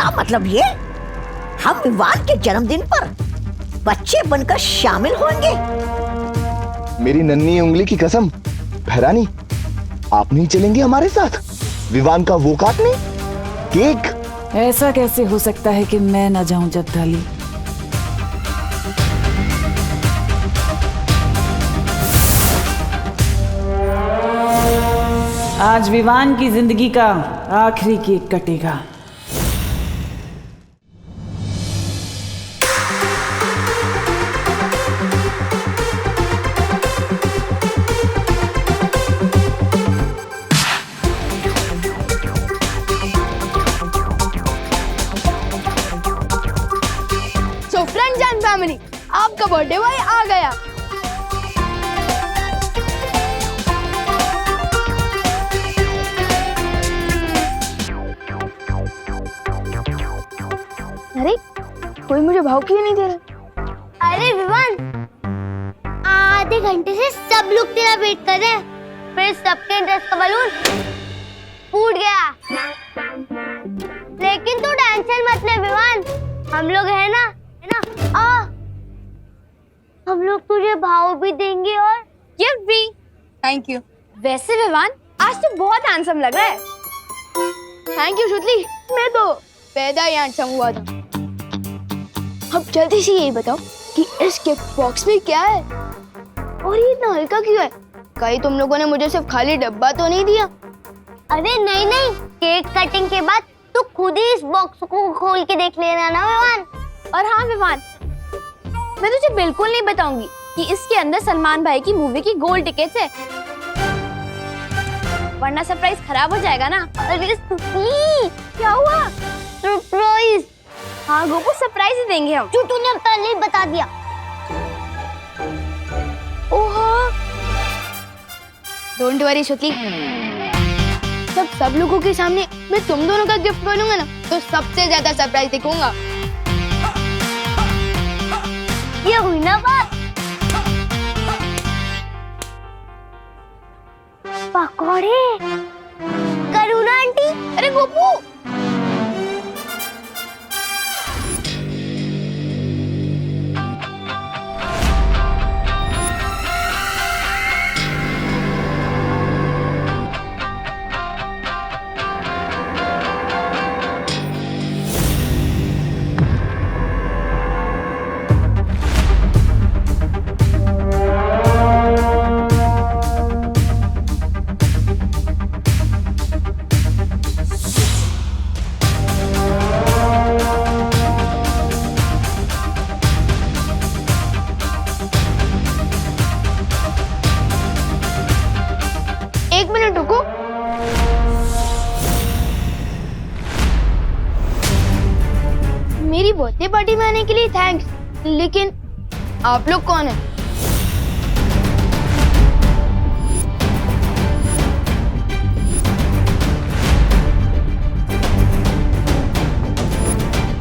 क्या मतलब ये? हम विवान के जन्मदिन पर बच्चे बनकर शामिल होंगे? मेरी नन्ही उंगली की कसम, भैरानी आप नहीं चलेंगे हमारे साथ? विवान का वो काटने केक? ऐसा कैसे हो सकता है कि मैं ना जाऊं जब्दाली? आज विवान की जिंदगी का आखिरी केक कटेगा। सो फ्रेंड्स एंड फैमिली, आपका बर्थडे बॉय आ गया। अरे कोई मुझे भाव क्यों नहीं दे रहा? अरे विवान, आधे घंटे से सब लोग तेरा वेट कर रहे हैं, फिर सबके इंटरेस्ट का बलून फूट गया। लेकिन तू टेंशन मत ले विवान, हम लोग है ना हम लोग तुझे भाव भी देंगे और गिफ्ट भी। Thank you. वैसे विवान, आज तो बहुत हैंडसम लग रहा है। थैंक यू शुतली, मैं तो पैदा ही हैंडसम हुआ था। अब जल्दी से यही बताओ कि इस गिफ्ट बॉक्स में क्या है और ये इतना हल्का क्यों है? कहीं तुम लोगों ने मुझे सिर्फ खाली डब्बा तो नहीं दिया? अरे नहीं नहीं, केक कटिंग के बाद तू खुद ही इस बॉक्स को खोल के देख लेना ना विवान। और हाँ विवान, मैं तुझे बिल्कुल नहीं बताऊंगी कि इसके अंदर सलमान भाई की मूवी की गोल्ड टिकट्स है, वरना सरप्राइज खराब हो जाएगा ना। अरे सुखी, क्या हुआ? सरप्राइज? हाँ गोपू, सरप्राइज ही देंगे हम। जो तूने अब पहले ही बता दिया। ओहो, डोंट वरी शुतली, सब लोगों के सामने मैं तुम दोनों का गिफ्ट बनूंगा ना, तो सबसे ज्यादा सरप्राइज दिखाऊंगा। ये हुई ना बात। पकौड़े करुणा आंटी। अरे गोपू, एक मिनट रुको। मेरी बर्थडे पार्टी में आने के लिए थैंक्स, लेकिन आप लोग कौन हैं?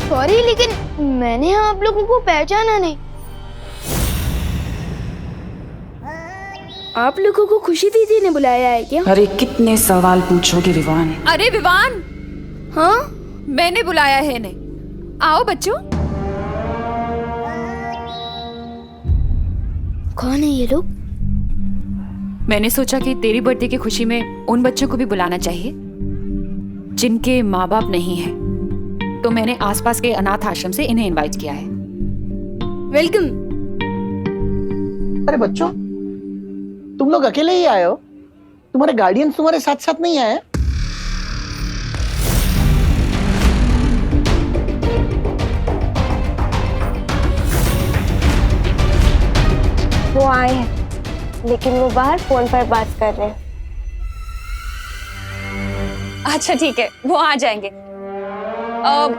सॉरी, लेकिन मैंने आप लोगों को पहचाना नहीं। आप लोगों को खुशी दीदी ने बुलाया है क्या? अरे कितने सवाल पूछोगे विवान? अरे विवान, हाँ, मैंने बुलाया है इन्हें। आओ बच्चों। कौन है ये लोग? मैंने सोचा कि तेरी बर्थडे की खुशी में उन बच्चों को भी बुलाना चाहिए जिनके माँ बाप नहीं है, तो मैंने आसपास के अनाथ आश्रम से इन्हें इनवाइट किया है। वेलकम। अरे बच्चों, तुम लोग अकेले ही आए हो? तुम्हारे गार्डियंस तुम्हारे साथ साथ नहीं आए? वो आए हैं, लेकिन वो बाहर फोन पर बात कर रहे हैं। अच्छा ठीक है, वो आ जाएंगे।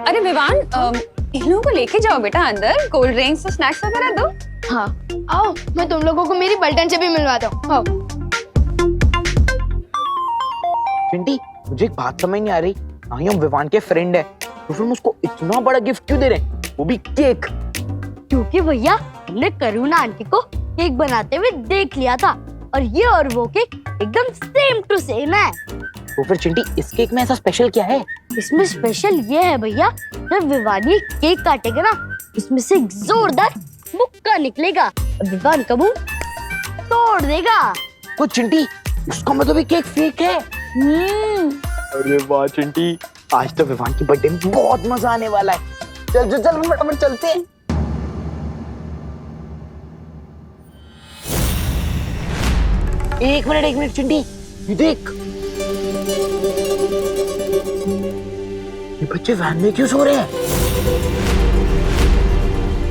अरे विवान, इन लोगों को लेके जाओ बेटा अंदर, कोल्ड ड्रिंक्स और स्नैक्स वगैरह दो। हाँ आओ, मैं तुम लोगों को मेरी पलटन से भी मिलवाता हूँ। आओ। चिंटी, मुझे एक बात समझ नहीं आ रही। हाँ, हम विवान के फ्रेंड है, तो फिर हम उसको इतना बड़ा गिफ्ट क्यों दे रहे हैं, वो भी केक? क्योंकि भैया हमने करुणा आंटी को केक बनाते हुए देख लिया था, और ये और वो केक एकदम सेम टू सेम है। तो फिर चिंटी, इस केक में ऐसा स्पेशल क्या है? इसमें स्पेशल ये है भैया, जब विवानी केक काटेगा ना, इसमें से एक जोरदार मुक्का निकलेगा और विवान का मुंह तोड़ देगा। वो चिंटी, उसका मतलब ये केक फेक है। अरे वाह चिंटी, आज तो विवान की बर्थडे में बहुत मजा आने वाला है। चल चल चल फटाफट चलते हैं। एक मिनट चिंटी, ये देख, ये बच्चे वैन में क्यों सो रहे हैं?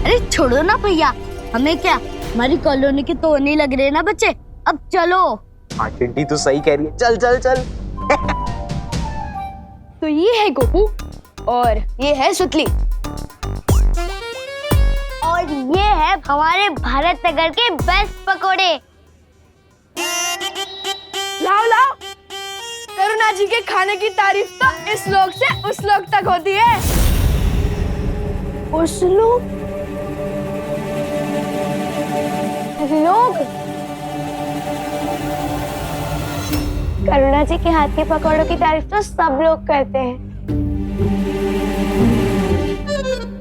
अरे छोड़ो ना भैया, हमें क्या, हमारी कॉलोनी के तो नहीं लग रहे ना बच्चे, अब चलो। हाँ चिंटी तू सही कह रही है, चल चल चल। तो ये है गोपू और ये है सुतली और ये है हमारे भारत नगर के बेस्ट पकोड़े। लाओ लाओ, करुणा जी के खाने की तारीफ तो इस लोग से उस लोग तक होती है। उस लोग करुणा जी के हाथ के पकौड़ों की तारीफ तो सब लोग करते हैं।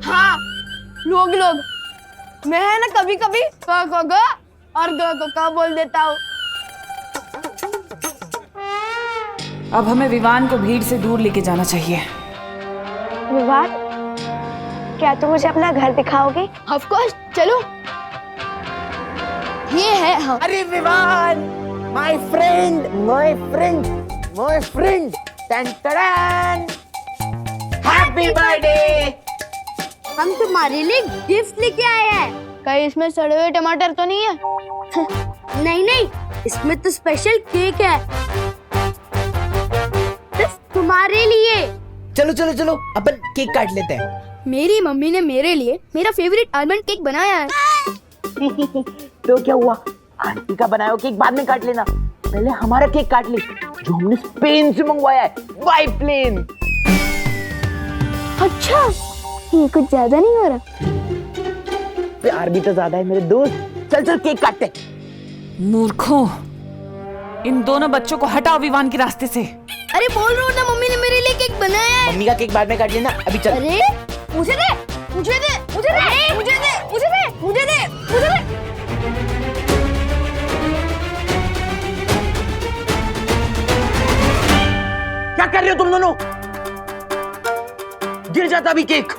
हाँ, लोग मैं है ना कभी कभी ग और ग बोल देता हूँ। अब हमें विवान को भीड़ से दूर लेके जाना चाहिए। विवान, क्या तुम मुझे अपना घर दिखाओगे? ऑफ कोर्स, चलो। ये है हम। अरे विवान, माय फ्रेंड, टन हैप्पी बर्थडे। हम तुम्हारे लिए गिफ्ट लेके आए हैं। कहीं इसमें सड़े हुए टमाटर तो नहीं है? नहीं, इसमें तो स्पेशल केक है सिर्फ तुम्हारे लिए। चलो अपन केक काट लेते हैं। मेरी मम्मी ने मेरे लिए मेरा फेवरेट आलमंड केक बनाया है। तो क्या हुआ, आंटी का बनाया हुआ केक बाद में काट लेना, पहले हमारा केक काट ले जो हमने स्पेन से मंगवाया है बाय प्लेन। अच्छा, ये कुछ ज्यादा नहीं हो रहा? प्यार भी तो ज्यादा है मेरे दोस्त। चल केक काटते। मूर्खों, इन दोनों बच्चों को हटाओ विवान के रास्ते से। अरे बोल रहा हूँ ना, मम्मी ने मेरे लिए केक बनाया है। मम्मी का केक बाद में काट लेना, अभी चल। अरे मुझे दे। क्या कर रहे हो तुम दोनों? गिर जाता अभी केक।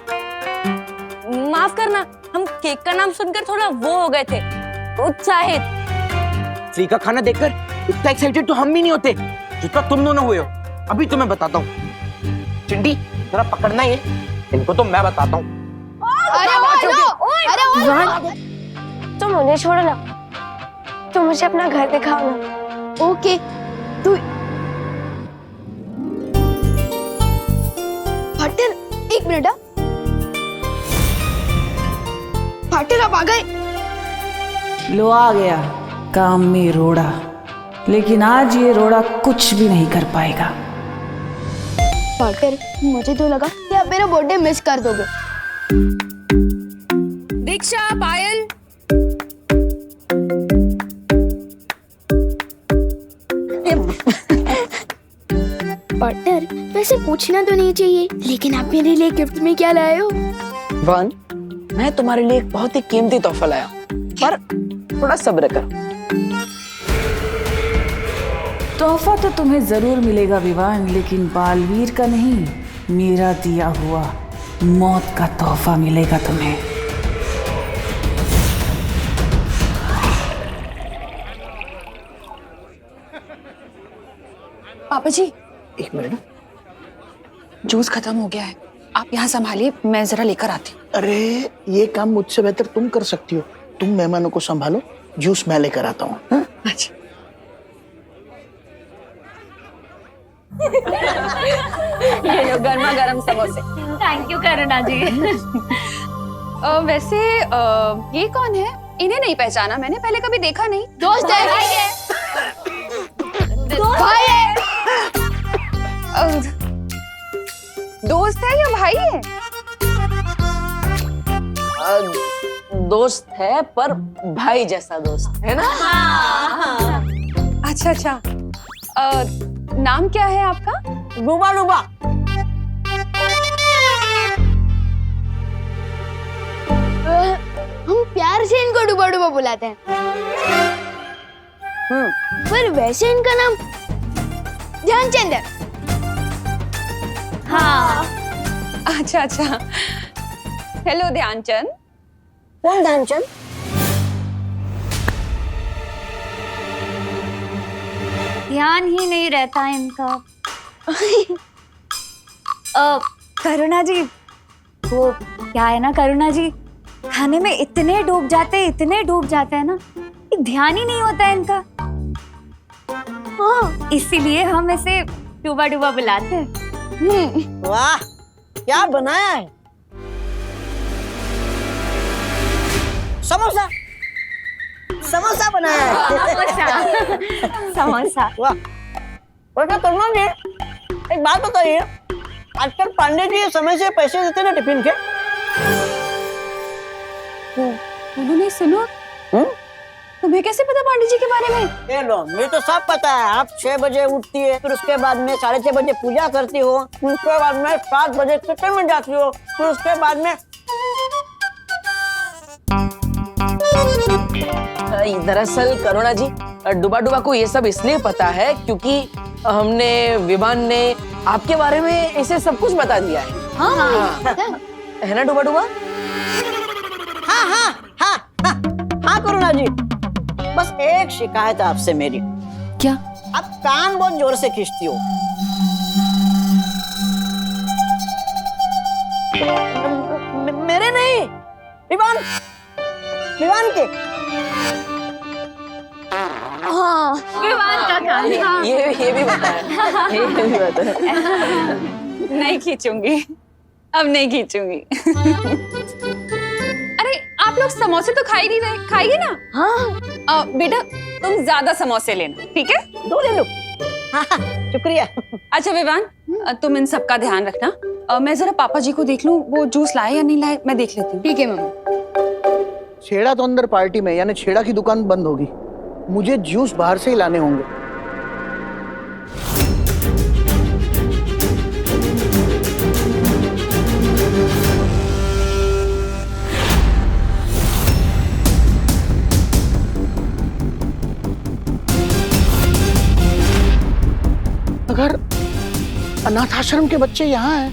माफ करना, हम केक का नाम सुनकर थोड़ा वो हो गए थे, उत्साहित। फ्री का खाना देखकर इतना एक्साइटेड तो हम भी नहीं होते जितना तुम दोनों हुए हो। अभी तुम्हें बताता हूँ। चिंटी, जरा पकड़ना ये, इनको तो मैं बताता हूँ। तुम मुझे छोड़ो ना, तुम मुझे अपना घर दिखाओ ना। ओके, तू फाटर, एक मिनट। फाटर आप आ गए। लो आ गया काम में रोड़ा, लेकिन आज ये रोड़ा कुछ भी नहीं कर पाएगा। फाटर, मुझे तो लगा कि आप मेरा बर्थडे मिस कर दोगे। दीक्षा, पायल, पार्टनर, वैसे पूछना तो नहीं चाहिए, लेकिन आप मेरे लिए गिफ्ट में क्या लाए हो? वन, मैं तुम्हारे लिए एक बहुत ही कीमती तोहफा लाया, पर थोड़ा सब्र करो। तोहफा तो तुम्हें जरूर मिलेगा विवान, लेकिन बालवीर का नहीं, मेरा दिया हुआ मौत का तोहफा मिलेगा तुम्हें। पापा जी, एक मिनट। जूस खत्म हो गया है, आप यहाँ संभालिए, मैं जरा लेकर आती हूँ। अरे ये काम मुझसे बेहतर तुम कर सकती हो। तुम मेहमानों को संभालो, जूस मैं लेकर आता हूँ। अच्छा। ये लो गर्मा गर्म समोसे। थैंक यू करुणा जी। वैसे ये कौन है? इन्हें नहीं पहचाना मैंने, पहले कभी देखा नहीं। दोस्त है। भाई है। दोस्त है या भाई है? दोस्त है, पर भाई जैसा दोस्त है ना। अच्छा। नाम क्या है आपका? रूबा रूबा। हम प्यार से इनको डुबा डुबा बुलाते हैं। पर वैसे इनका नाम ध्यानचंद है। हाँ। अच्छा अच्छा। हेलो ध्यानचंद। कौन ध्यानचंद? ध्यान ही नहीं रहता इनका। करुणा जी, वो क्या है ना करुणा जी, खाने में इतने डूब जाते हैं ना कि ध्यान ही नहीं होता है इनका। हाँ, इसीलिए हम इसे डूबा डूबा बुलाते हैं। वाह, क्या बनाया है? समोसा, समोसा बनाया है। समोसा। वाह। वैसे करुणा जी, एक बात बताइए, आजकल पांडे जी समय से पैसे देते ना टिफिन के? उन्होंने सुनो। तुम्हें कैसे पता पांडे जी के बारे में? ये लो, मुझे तो सब पता है। आप 6 बजे उठती है, फिर उसके बाद में 6:30 बजे पूजा करती हो, उसके बाद में 7 बजे किचन में जाती हो, फिर उसके बाद में दरअसल करुणा जी, डुबा डुबा को ये सब इसलिए पता है क्योंकि हमने विवान ने आपके बारे में इसे सब कुछ बता दिया है। हाँ। है ना डुबा डुबा? हाँ हाँ हाँ हाँ हाँ करुणा जी, बस एक शिकायत है आपसे मेरी। क्या? आप कान बहुत जोर से खींचती हो। मेरे नहीं, विवान, विवान के। हाँ, विवान का कान। ये भी बताया। ये भी बताया। नहीं खींचूंगी, अब नहीं खींचूंगी। अरे आप लोग समोसे तो खा ही नहीं रहे, खाइए ना। हाँ। बेटा तुम ज्यादा समोसे लेना, ठीक है? 2 ले लो। हाँ, शुक्रिया। अच्छा विवान, तुम इन सब का ध्यान रखना। मैं जरा पापा जी को देख लूं, वो जूस लाए या नहीं लाए, मैं देख लेती हूँ। ठीक है मम्मी। छेड़ा तो अंदर पार्टी में, यानी छेड़ा की दुकान बंद होगी। मुझे जूस बाहर से ही लाने होंगे। अगर अनाथ आश्रम के बच्चे यहाँ हैं,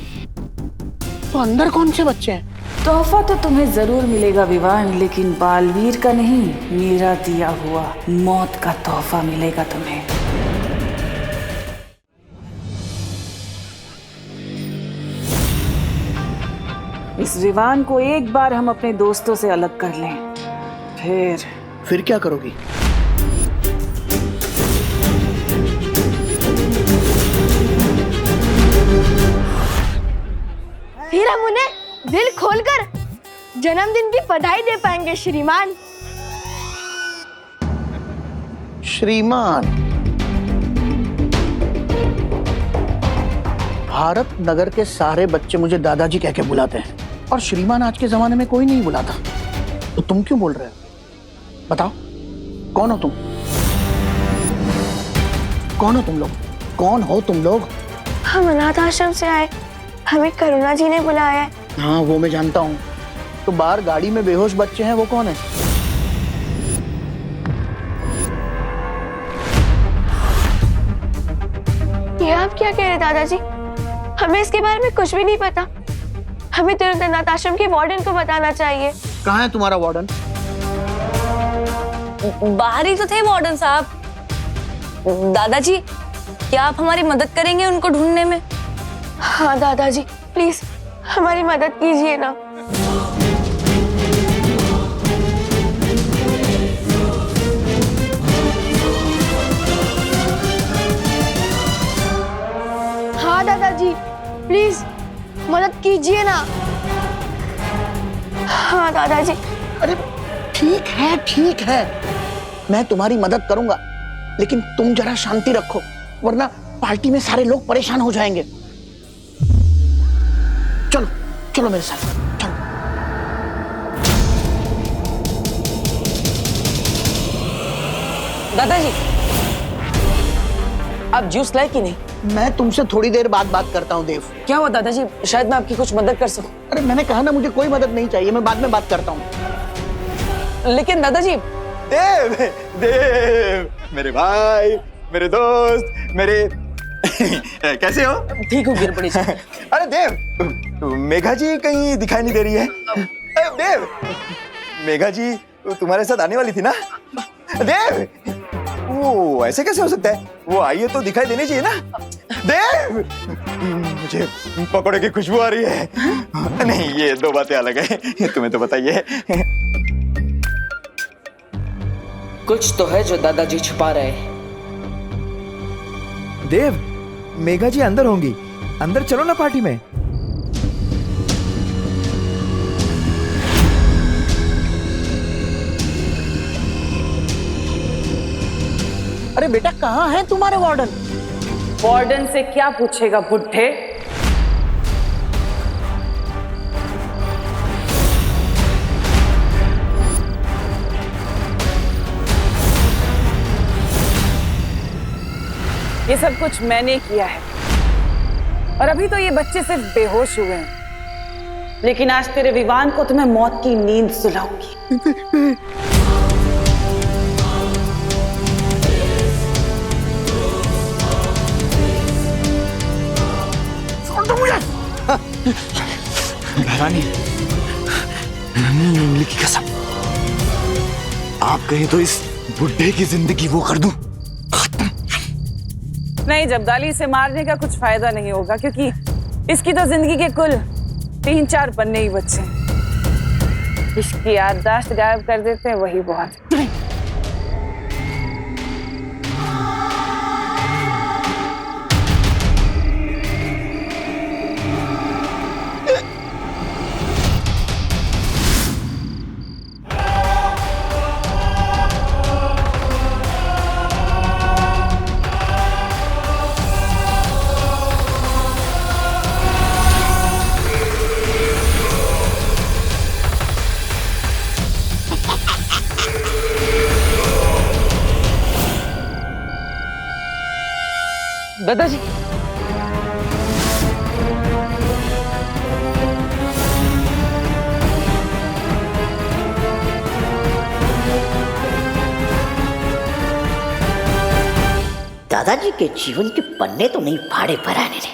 तो अंदर कौन से बच्चे हैं? तोहफा तो तुम्हें जरूर मिलेगा विवान, लेकिन बालवीर का नहीं, मेरा दिया हुआ मौत का तोहफा मिलेगा तुम्हें। इस विवान को एक बार हम अपने दोस्तों से अलग कर लें, फिर क्या करोगी? फिर हम उन्हें दिल खोलकर जन्मदिन की बधाई दे पाएंगे श्रीमान। श्रीमान, भारत नगर के सारे बच्चे मुझे दादाजी कह के बुलाते हैं, और श्रीमान आज के जमाने में कोई नहीं बुलाता। तो तुम क्यों बोल रहे हो? बताओ, कौन हो तुम? कौन हो तुम लोग? कौन हो तुम लोग? हम अनाथ आश्रम से आए, हमें करुणा जी ने बुलाया है। हाँ, वो मैं जानता हूँ। तो बाहर गाड़ी में बेहोश बच्चे हैं, वो कौन है? ये आप क्या कह रहे दादाजी? हमें इसके बारे में कुछ भी नहीं पता। हमें तुरंत अनाथ आश्रम के वार्डन को बताना चाहिए। कहाँ है तुम्हारा वार्डन? बाहर ही तो थे वार्डन साहब। दादाजी, क्या आप हमारी मदद करेंगे उनको ढूंढने में? हाँ दादाजी, प्लीज हमारी मदद कीजिए ना। हाँ दादाजी, प्लीज मदद कीजिए ना। हाँ दादाजी। अरे ठीक है, मैं तुम्हारी मदद करूंगा, लेकिन तुम जरा शांति रखो, वरना पार्टी में सारे लोग परेशान हो जाएंगे। चलो चलो मेरे साथ, चलो। दादाजी, आप जूस लाए कि नहीं? मैं तुमसे थोड़ी देर बाद बात करता हूँ देव। क्या हुआ दादाजी? शायद मैं आपकी कुछ मदद कर सकूं। अरे मैंने कहा ना, मुझे कोई मदद नहीं चाहिए, मैं बाद में बात करता हूँ। लेकिन दादाजी। देव, देव, मेरे भाई, मेरे दोस्त, मेरे कैसे हो? ठीक हो गिरपड़ी जी। अरे देव, मेघा जी कहीं दिखाई नहीं दे रही है। देव, मेघा जी तुम्हारे साथ आने वाली थी ना? देव, वो ऐसे कैसे हो सकता है? वो आई है तो दिखाई देनी चाहिए ना? देव, मुझे पकौड़े की खुशबू आ रही है। नहीं, ये दो बातें अलग है, तुम्हें तो बताइए। कुछ तो है जो दादाजी छुपा रहे हैं। देव, मेघा जी अंदर होंगी, अंदर चलो ना पार्टी में। अरे बेटा, कहाँ है तुम्हारे वार्डन? वार्डन से क्या पूछेगा बुड्ढे? ये सब कुछ मैंने किया है और अभी तो ये बच्चे सिर्फ बेहोश हुए हैं, लेकिन आज तेरे विवान को तुम्हें मौत की नींद सुलाऊंगी। रानी, नन्ही उंगली की कसम, आप कहें तो इस बुड्ढे की जिंदगी वो कर दूं। नहीं जब्दाली, इसे मारने का कुछ फायदा नहीं होगा क्योंकि इसकी तो जिंदगी के कुल 3-4 पन्ने ही बचे हैं। इसकी याददाश्त गायब कर देते हैं, वही बहुत। दादाजी, दादाजी के जीवन के पन्ने तो नहीं फाड़े भराने ने,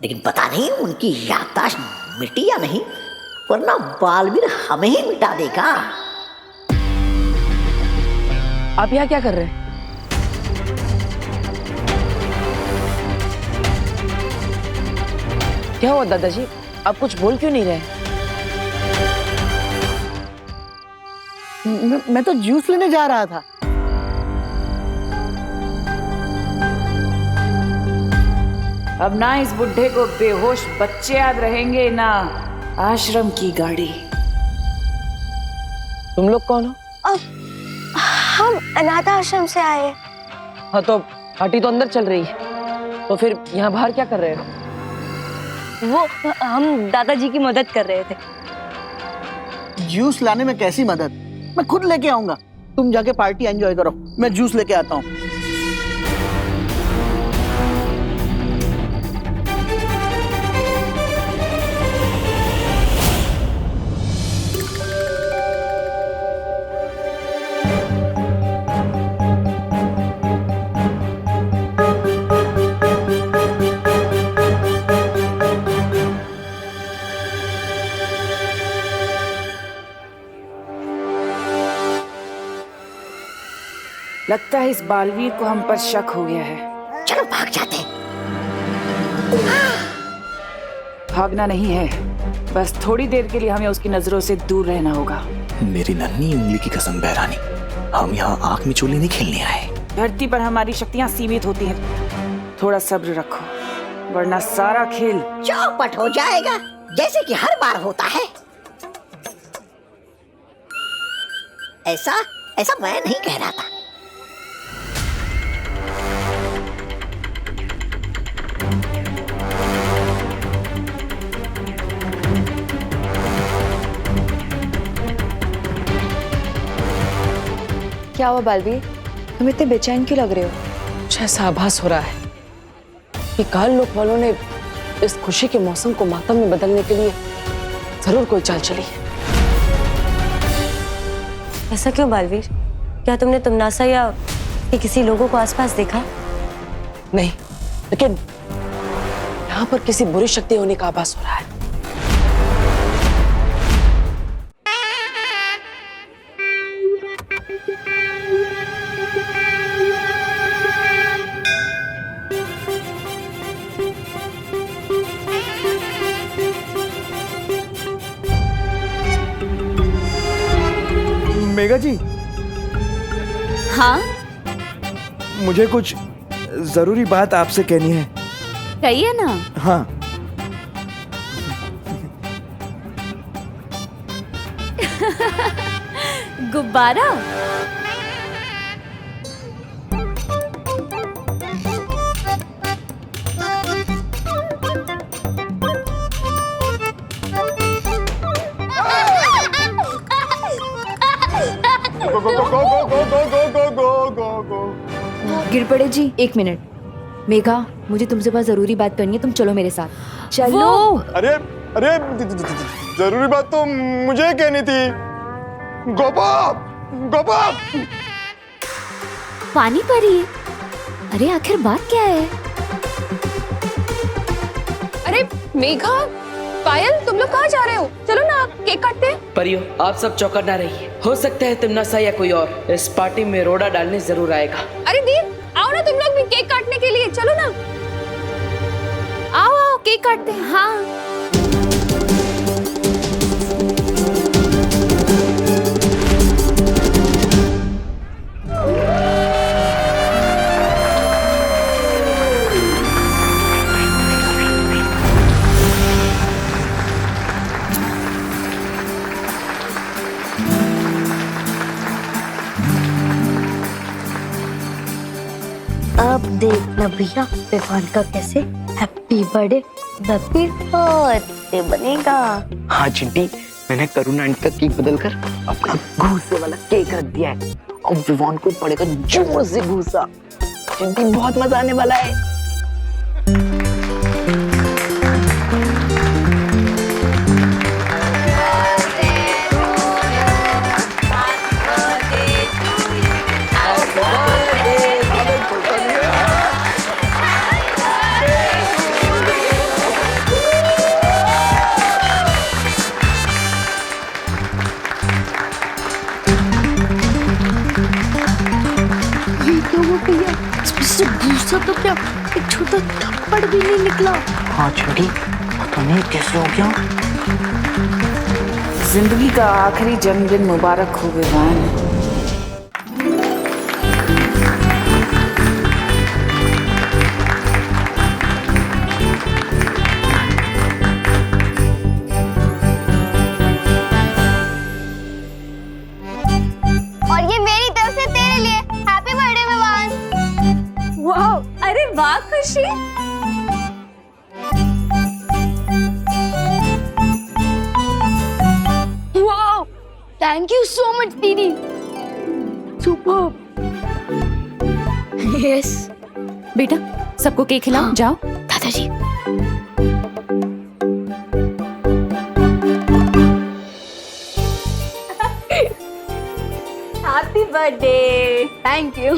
लेकिन पता नहीं उनकी याददाश्त मिटी या नहीं, वरना बालवीर हमें ही मिटा देगा। आप यहाँ क्या कर रहे हैं? क्या हुआ दादाजी, आप कुछ बोल क्यों नहीं रहे? मैं तो जूस लेने जा रहा था। अब ना इस बुड्ढे को बेहोश बच्चे याद रहेंगे, ना आश्रम की गाड़ी। तुम लोग कौन हो? हम अनाथ आश्रम से आए हैं। हाँ तो पार्टी तो अंदर चल रही है, तो फिर यहाँ बाहर क्या कर रहे हो? वो हम दादाजी की मदद कर रहे थे। जूस लाने में कैसी मदद? मैं खुद लेके आऊंगा। तुम जाके पार्टी एंजॉय करो, मैं जूस लेके आता हूँ। लगता है इस बालवीर को हम पर शक हो गया है। चलो भाग जाते हैं। भागना नहीं है, बस थोड़ी देर के लिए हमें उसकी नजरों से दूर रहना होगा। मेरी नन्ही उंगली की कसम बहरानी, हम यहाँ आंख मिचोली नहीं खेलने आए। धरती पर हमारी शक्तियाँ सीमित होती हैं, थोड़ा सब्र रखो, वरना सारा खेल चौपट हो जाएगा, जैसे कि हर बार होता है। ऐसा मैं नहीं कह रहा था। क्या हुआ बालवीर, तुम इतने बेचैन क्यों लग रहे हो? मुझे ऐसा आभास हो रहा है कि काल लोक वालों ने इस खुशी के मौसम को मातम में बदलने के लिए जरूर कोई चाल चली है। ऐसा क्यों बालवीर? क्या तुमने तुमनासा या किसी लोगों को आसपास देखा? नहीं, लेकिन यहाँ पर किसी बुरी शक्ति होने का आभास हो रहा है। मेघा जी, हाँ मुझे कुछ जरूरी बात आपसे कहनी है। कहिए ना। हाँ। गुब्बारा? गो गो गो गो गो गो गो गो गो गो। गिरपड़े जी, 1 मिनट। मेघा, मुझे तुमसे बहुत जरूरी बात करनी है, तुम चलो मेरे साथ। चलो। अरे अरे, जरूरी बात तो मुझे कहनी थी। गोपा गोपा। पानी परी। अरे आखिर बात क्या है? अरे मेघा, पायल, तुम लोग कहाँ जा रहे हो? चलो ना, केक काटते हैं। परियो, आप सब चौकन्ना ना रहिए। हो सकता है तिमनासा या कोई और इस पार्टी में रोड़ा डालने जरूर आएगा। अरे दी, आओ ना तुम लोग भी केक काटने के लिए, चलो ना। आओ आओ, केक काटते हैं। हाँ। अब देखना भैया विवान का कैसे हैप्पी बर्थडे बनेगा। हाँ चिंटी, मैंने करुणा आंटी का केक बदलकर अपना घूसे वाला केक रख दिया है और विवान को पड़ेगा जोर से घूसा। चिंटी, बहुत मजा आने वाला है। भूसा तो क्या, एक छोटा थप्पड़ भी नहीं निकला। हाँ चिंटी, पता नहीं कैसे हो गया। जिंदगी का आखिरी जन्मदिन मुबारक हो विवान। और ये मेरी तरफ से तेरे लिए हैप्पी बर्थडे विवान। वाह, अरे वाह खुशी। वाह, थैंक यू सो मच दीदी। सुपर। यस। बेटा, सबको केक खिलाओ। हाँ। जाओ। दादाजी। Happy birthday. Thank you.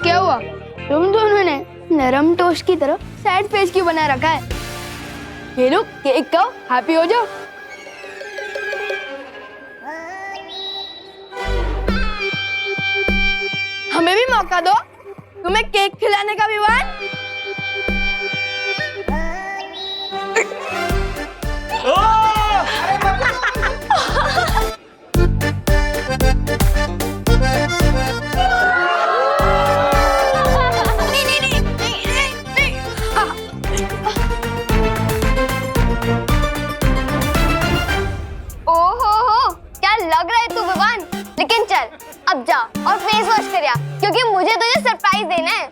क्या हुआ? तुम दोनों ने नरम टोस्ट की तरह सैड फेस क्यों बना रखा है? ये लो केक खाओ, हैप्पी हो जाओ। हमें भी मौका दो, तुम्हें केक खिलाने का विवान। ओहो, क्या लग रहा है तू विवान? लेकिन चल अब जा और फेस वॉश कर आ, क्योंकि मुझे तुझे सरप्राइज देना है।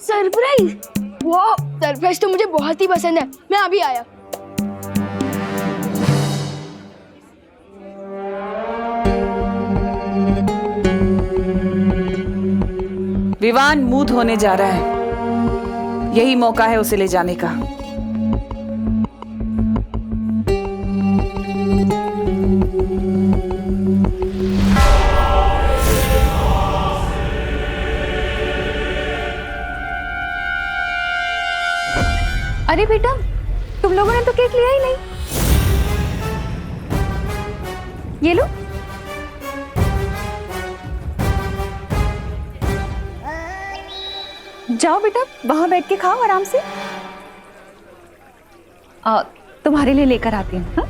सरप्राइज? वाह, सरप्राइज तो मुझे बहुत ही पसंद है। मैं अभी आया। विवान मूड होने जा रहा है, यही मौका है उसे ले जाने का। अरे बेटा, तुम लोगों ने तो केक लिया ही नहीं। ये लो। जाओ बेटा, वहां बैठ के खाओ आराम से। तुम्हारे लिए लेकर आती हूँ। हाँ?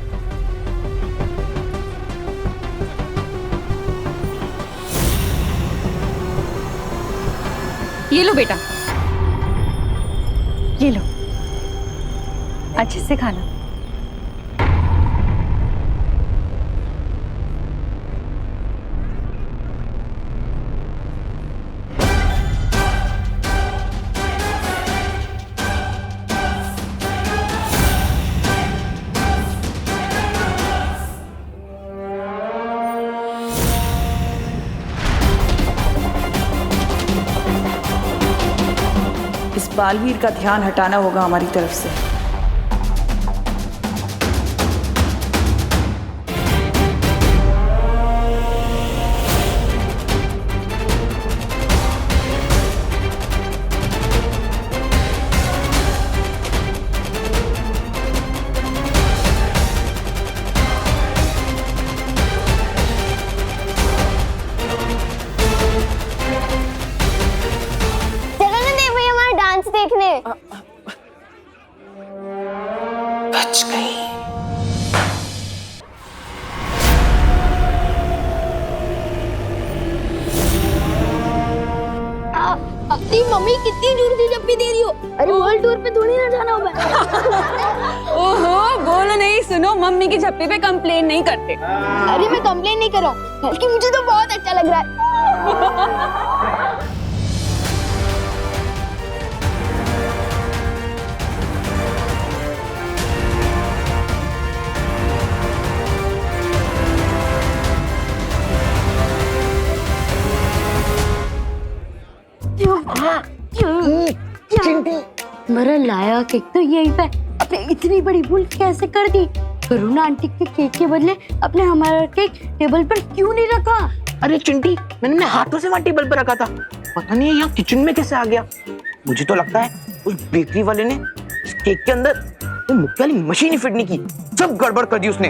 ये लो बेटा, ये लो, अच्छे से खाना। इस बालवीर का ध्यान हटाना होगा हमारी तरफ से। बच गई। अपनी मम्मी कितनी दूर से जब भी दे रही हो। अरे वर्ल्ड टूर पे थोड़ी ना जाना होगा। ओहो, बोलो नहीं, सुनो, मम्मी की झप्पी पे कंप्लेन नहीं करते। अरे मैं कंप्लेन नहीं कर रहा हूँ, बल्कि मुझे तो बहुत अच्छा लग रहा है। मेरा लाया केक तो यही पे। अपने इतनी बड़ी भूल कैसे कर दी? करुणा आंटी के केक के बदले अपने हमारा केक टेबल पर क्यों नहीं रखा? अरे चिंटी, मैंने अपने हाथों से वहाँ टेबल पर रखा था, पता नहीं यहाँ किचन में कैसे आ गया। मुझे तो लगता है उस बेकरी वाले ने इस केक के अंदर वो मुक्के वाली मशीन ही फिट नहीं की, सब गड़बड़ कर दी उसने।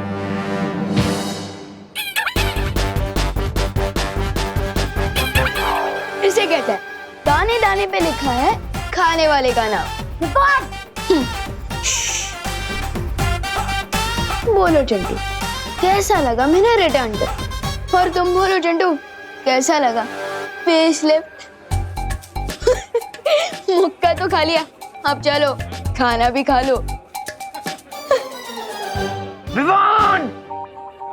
इसे कहते हैं दाने दाने पे लिखा है खाने वाले का नाम। बोलो चिंटू, कैसा लगा मैंने रिटर्न कर? और तुम बोलो चिंटू, कैसा लगा फेस लिफ्ट? मुक्का तो खा लिया, अब चलो खाना भी खा लो। Vivaan!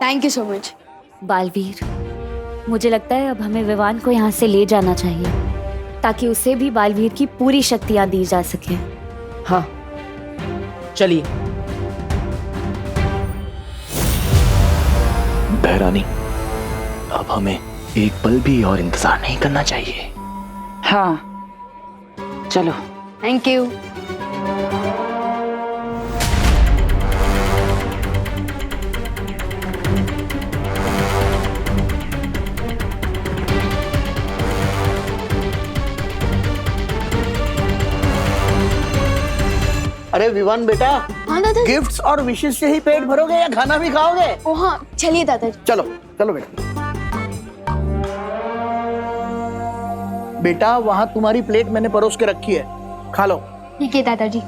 Thank you so much. Baalveer, मुझे लगता है अब हमें विवान को यहाँ से ले जाना चाहिए, ताकि उसे भी बालवीर की पूरी शक्तियां दी जा सके। हाँ, चलिए। बहरानी, अब हमें एक पल भी और इंतजार नहीं करना चाहिए। हाँ, चलो। Thank you. अरे विवान बेटा, हाँ दादा। गिफ्ट्स और विशेष से ही पेट भरोगे या खाना भी खाओगे? ओ हाँ, चलिए दादाजी। चलो चलो बेटा। बेटा, वहाँ तुम्हारी प्लेट मैंने परोस के रखी है, खा लो। ठीक है दादाजी।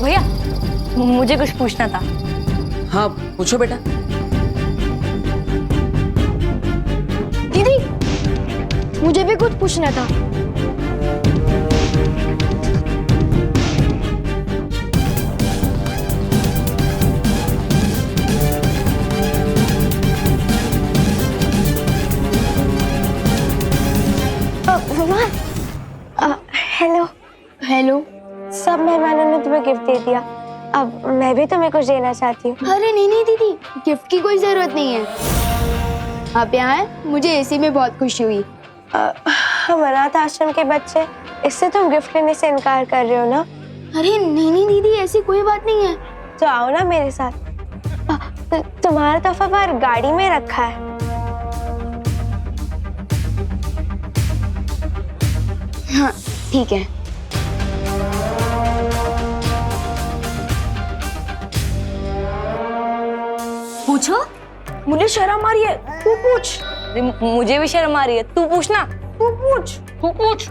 भैया, मुझे कुछ पूछना था। हाँ, पूछो बेटा। दीदी, मुझे भी कुछ पूछना था। हेलो। हेलो। सब मेहमानों ने तुम्हें गिफ्ट दे दिया, अब मैं भी तुम्हें कुछ देना चाहती हूँ। अरे नहीं नहीं दीदी, गिफ्ट की कोई जरूरत नहीं है। आप यहाँ आए, मुझे इसी में बहुत खुशी हुई। हम अनाथ आश्रम के बच्चे, इससे तुम गिफ्ट लेने से इनकार कर रहे हो ना? अरे नहीं नहीं दीदी, ऐसी कोई बात नहीं है। तो आओ ना मेरे साथ। तुम्हारा तोहफा बाहर गाड़ी में रखा है। हाँ ठीक है। पूछो। मुझे शर्म आ रही है, तू पूछ। मुझे भी शर्म आ रही है, तू पूछना। तू पूछ। तू पूछ।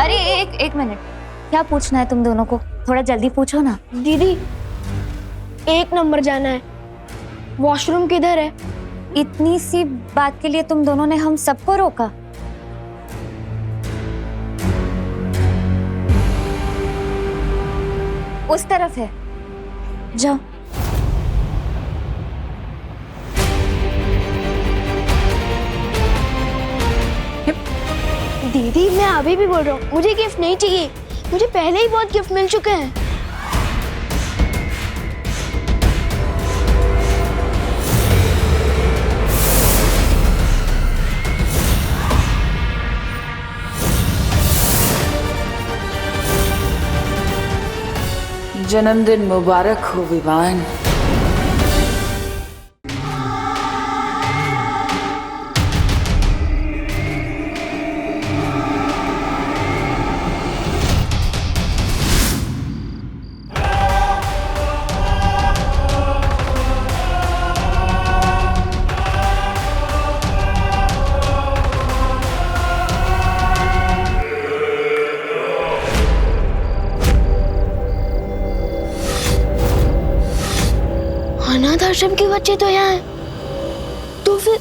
अरे एक मिनट, क्या पूछना है तुम दोनों को? थोड़ा जल्दी पूछो ना। दीदी 1 नंबर जाना है, वॉशरूम किधर है? इतनी सी बात के लिए तुम दोनों ने हम सबको रोका? उस तरफ है, जाओ। दीदी मैं अभी भी बोल रहा हूँ, मुझे गिफ्ट नहीं चाहिए। मुझे पहले ही बहुत गिफ्ट मिल चुके हैं। जन्मदिन मुबारक हो विवान। अनाथ आश्रम के बच्चे तो यहाँ हैं, तो फिर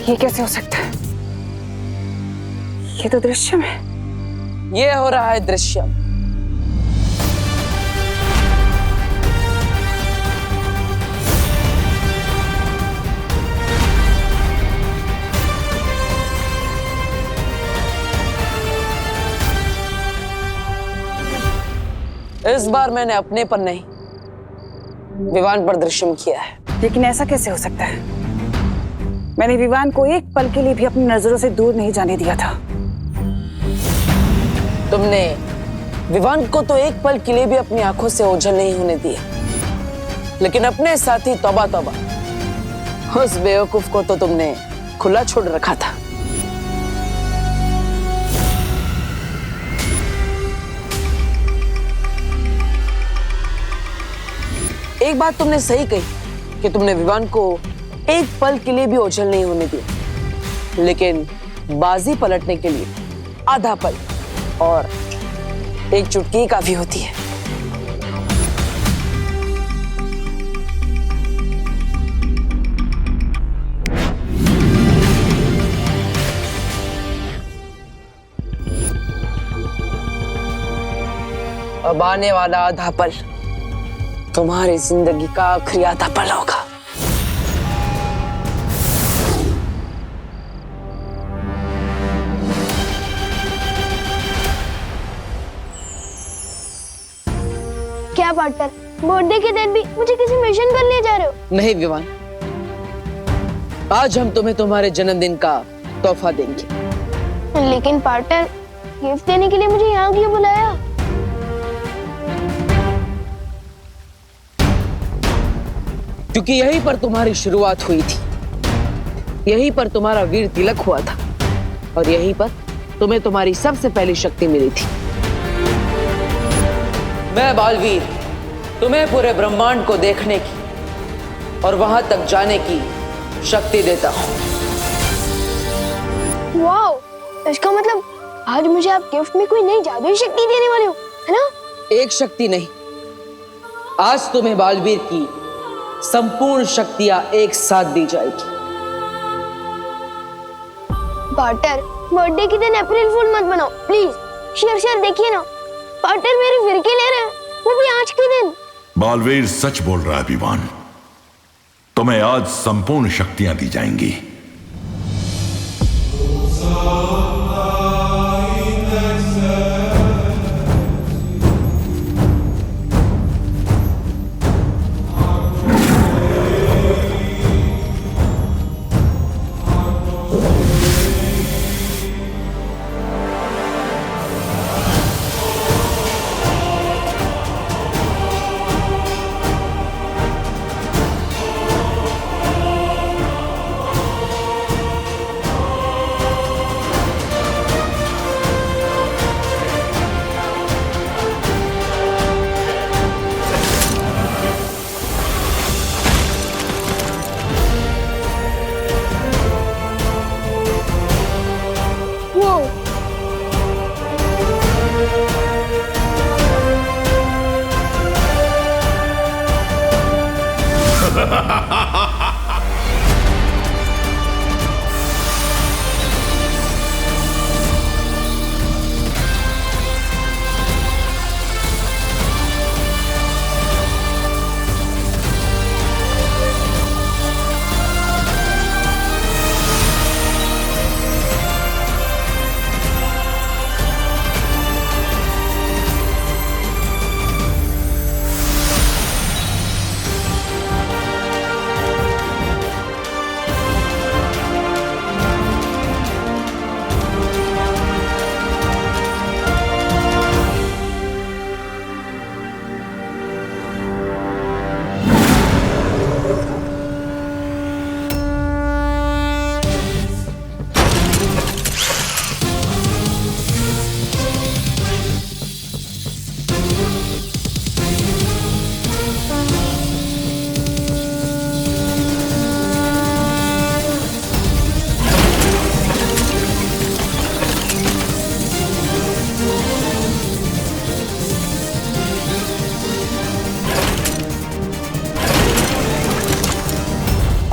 ये कैसे हो सकता है? ये तो दृश्यम है। ये हो रहा है दृश्यम। इस बार मैंने अपने पर नहीं, विवान पर दृश्यम किया है। लेकिन ऐसा कैसे हो सकता है? मैंने विवान को एक पल के लिए भी अपनी नजरों से दूर नहीं जाने दिया था। तुमने विवान को तो एक पल के लिए भी अपनी आंखों से ओझल नहीं होने दिया, लेकिन अपने साथी तौबा तौबा, उस बेवकूफ को तो तुमने खुला छोड़ रखा था। एक बात तुमने सही कही कि तुमने विवान को एक पल के लिए भी ओझल नहीं होने दिया, लेकिन बाजी पलटने के लिए आधा पल और एक चुटकी काफी होती है। अब आने वाला आधा पल तुम्हारी जिंदगी का आखिरी आधा पल होगा। क्या पार्टनर, बर्थडे के दिन भी मुझे किसी मिशन पर ले जा रहे हो? नहीं विवान, आज हम तुम्हें तुम्हारे जन्मदिन का तोहफा देंगे। लेकिन पार्टनर, गिफ्ट देने के लिए मुझे यहाँ क्यों बुलाया? क्योंकि यहीं पर तुम्हारी शुरुआत हुई थी, यहीं पर तुम्हारा वीर तिलक हुआ था, और यहीं पर तुम्हें तुम्हारी सबसे पहली शक्ति मिली थी। मैं बालवीर तुम्हें पूरे ब्रह्मांड को देखने की और वहां तक जाने की शक्ति देता हूं। वाओ, इसका मतलब आज मुझे आप गिफ्ट में कोई नई जादुई शक्ति देने वाले हो, है ना? एक शक्ति नहीं, आज तुम्हें बालवीर की संपूर्ण शक्तियां एक साथ दी जाएगी। पार्टनर, बर्थडे के दिन अप्रैल फूल मत बनाओ प्लीज। शेर देखिए ना, पार्टनर मेरी फिरकी ले रहे हैं, वो भी आज के दिन। बालवीर सच बोल रहा है विवान, तुम्हें आज संपूर्ण शक्तियां दी जाएंगी।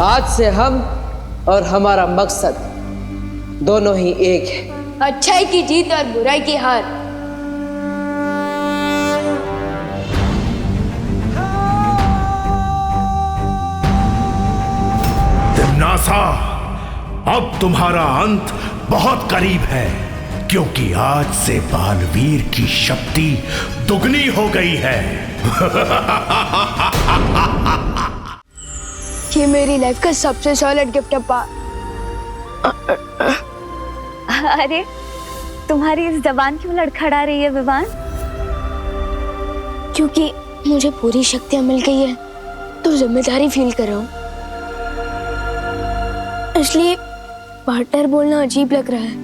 आज से हम और हमारा मकसद दोनों ही एक है। अच्छाई की जीत और बुराई की हार। तिम्नासा, अब तुम्हारा अंत बहुत करीब है, क्योंकि आज से बालवीर की शक्ति दुगनी हो गई है। ये मेरी लाइफ का सबसे सॉलिड गिफ्ट है पा। अरे तुम्हारी इस जबान क्यों लड़खड़ा रही है विवान? क्योंकि मुझे पूरी शक्तियां मिल गई है तो जिम्मेदारी फील कर रहा हूँ, इसलिए पार्टनर बोलना अजीब लग रहा है।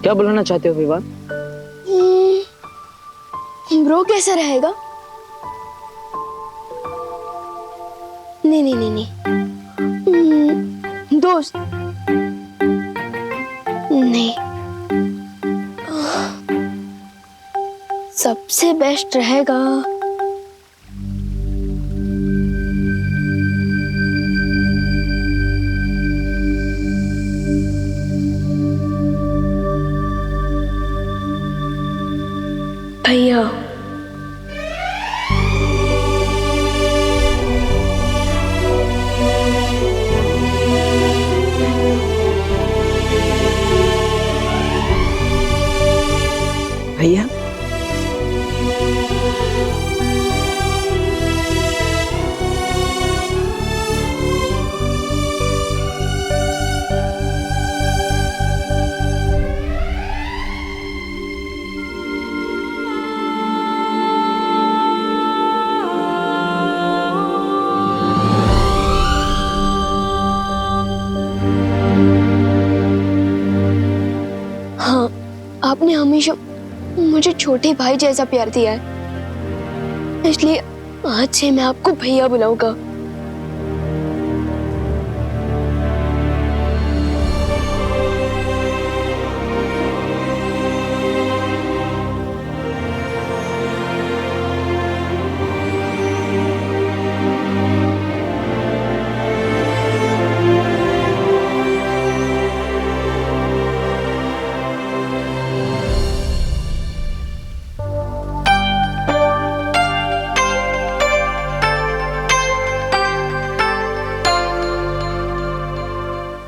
क्या बुलाना चाहते हो विवान? ब्रो कैसा रहेगा? नहीं नहीं नहीं नहीं, दोस्त नहीं, सबसे बेस्ट रहेगा भैया। भैया मुझे छोटे भाई जैसा प्यार दिया है, इसलिए आज से मैं आपको भैया बुलाऊंगा।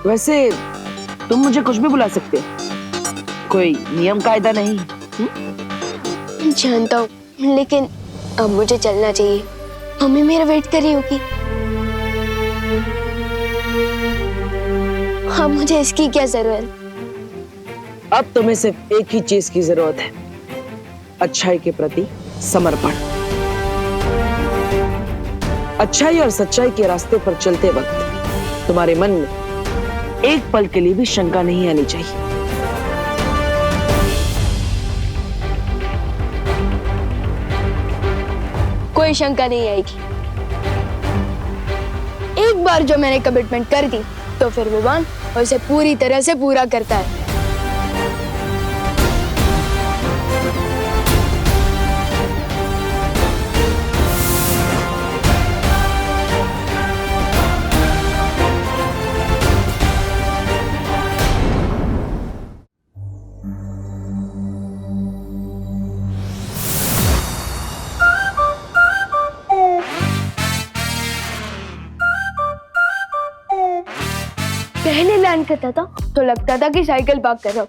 वैसे तुम मुझे कुछ भी बुला सकते हो, कोई नियम कायदा नहीं। जानता हूँ, लेकिन अब मुझे चलना चाहिए। मम्मी मेरा वेट कर रही होगी। अब मुझे इसकी क्या जरूरत? अब तुम्हें सिर्फ एक ही चीज की जरूरत है, अच्छाई के प्रति समर्पण। अच्छाई और सच्चाई के रास्ते पर चलते वक्त तुम्हारे मन में एक पल के लिए भी शंका नहीं आनी चाहिए। कोई शंका नहीं आएगी। एक बार जो मैंने कमिटमेंट कर दी तो फिर विवान उसे पूरी तरह से पूरा करता है। पहले लैंड करता था तो लगता था कि साइकिल पार्क कर रहा हूँ,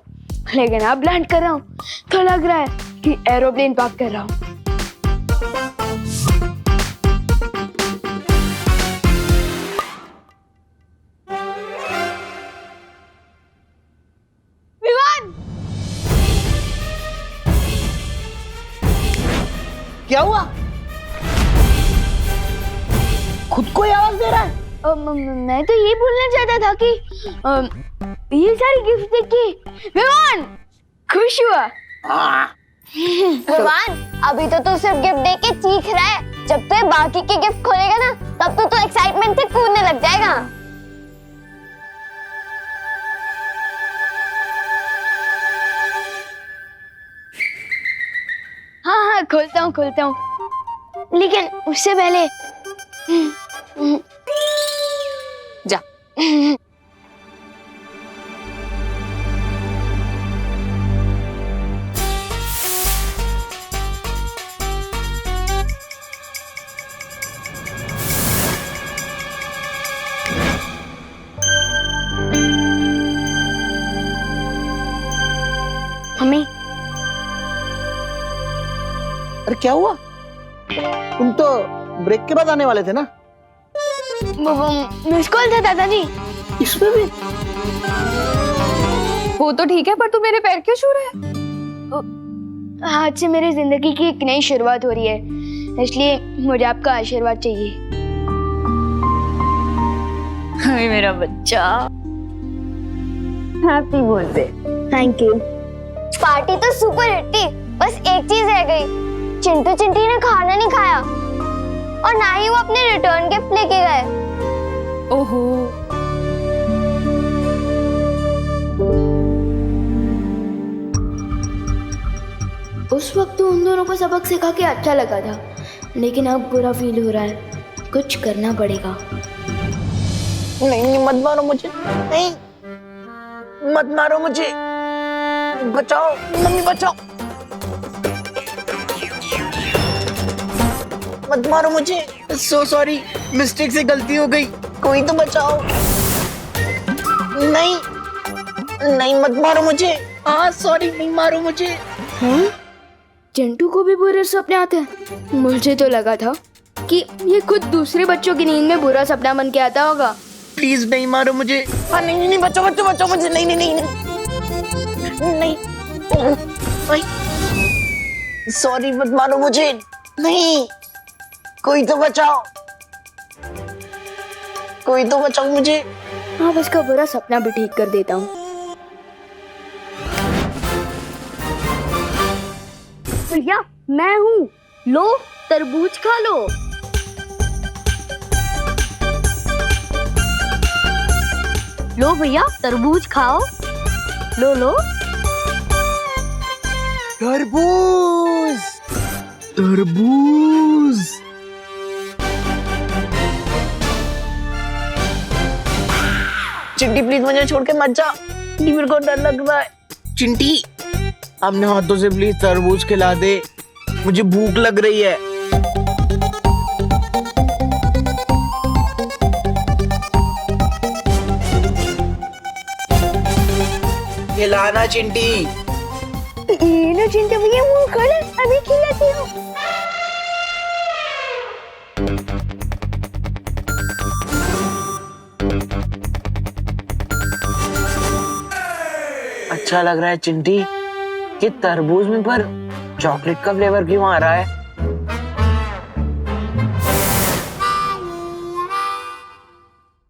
लेकिन अब लैंड कर रहा हूँ तो लग रहा है कि एरोप्लेन पार्क कर रहा हूँ। विमान! क्या हुआ? खुद को ही आवाज दे रहा है? मैं तो ये बोलना चाहता था कि ये सारी गिफ्ट देख के विमान खुश हुआ। विमान, अभी तो तू सिर्फ गिफ्ट दे के चीख रहा है। जब तू बाकी के गिफ्ट खोलेगा ना, तब तो एक्साइटमेंट से कूदने लग जाएगा। हाँ, खोलता हूँ, लेकिन उससे पहले जा। मम्मी, अरे क्या हुआ? तुम तो ब्रेक के बाद आने वाले थे ना? मिस कॉल था दादाजी। इसमें भी? वो तो ठीक है, पर तू मेरे पैर क्यों छू रहा है? आज से मेरी जिंदगी की एक नई शुरुआत हो रही है, इसलिए मुझे आपका आशीर्वाद चाहिए। हाय मेरा बच्चा, happy birthday. Thank you. Party तो सुपर हिट थी, बस एक चीज रह गई। चिंटू चिंटी ने खाना नहीं खाया और ना ही वो अपने रिटर्न गिफ्ट लेके गए। ओहो, उस वक्त तो उन दोनों को सबक सिखा के अच्छा लगा था, लेकिन अब बुरा फील हो रहा है। कुछ करना पड़ेगा। नहीं, मत मारो मुझे, नहीं, मत मारो मुझे, बचाओ मम्मी, बचाओ, मत मारो मुझे। सो सॉरी, मिस्टेक से गलती हो गई, कोई तो बचाओ। नहीं नहीं, मत मारो मुझे। हाँ सॉरी, नहीं मारो मुझे। हाँ? चिंटू को भी बुरे सपने आते हैं? मुझे तो लगा था कि ये खुद दूसरे बच्चों की नींद में बुरा सपना बन के आता होगा। प्लीज नहीं मारो मुझे। हाँ नहीं नहीं, बचाओ बचाओ बचाओ मुझे। नहीं नहीं नहीं नहीं, नहीं, सॉरी, मत मारो मुझे। नहीं, कोई तो बचाओ, कोई तो बचाओ मुझे। हाँ, बस का बुरा सपना भी ठीक कर देता हूँ। भैया मैं हूँ, लो तरबूज खा लो। लो भैया तरबूज खाओ, लो लो। तरबूज, तरबूज। चिंटी प्लीज मुझे छोड़ के मत जा, मेरे को डर लग रहा है। चिंटी अपने हाथों से प्लीज तरबूज खिला दे, मुझे भूख लग रही है। खिलाना चिंटी। ये लो चिंटी भैया मुंह खोलो, अभी खिलाती हूँ। अच्छा लग रहा है चिंटी, कि तरबूज में पर चॉकलेट का फ्लेवर क्यों आ रहा है?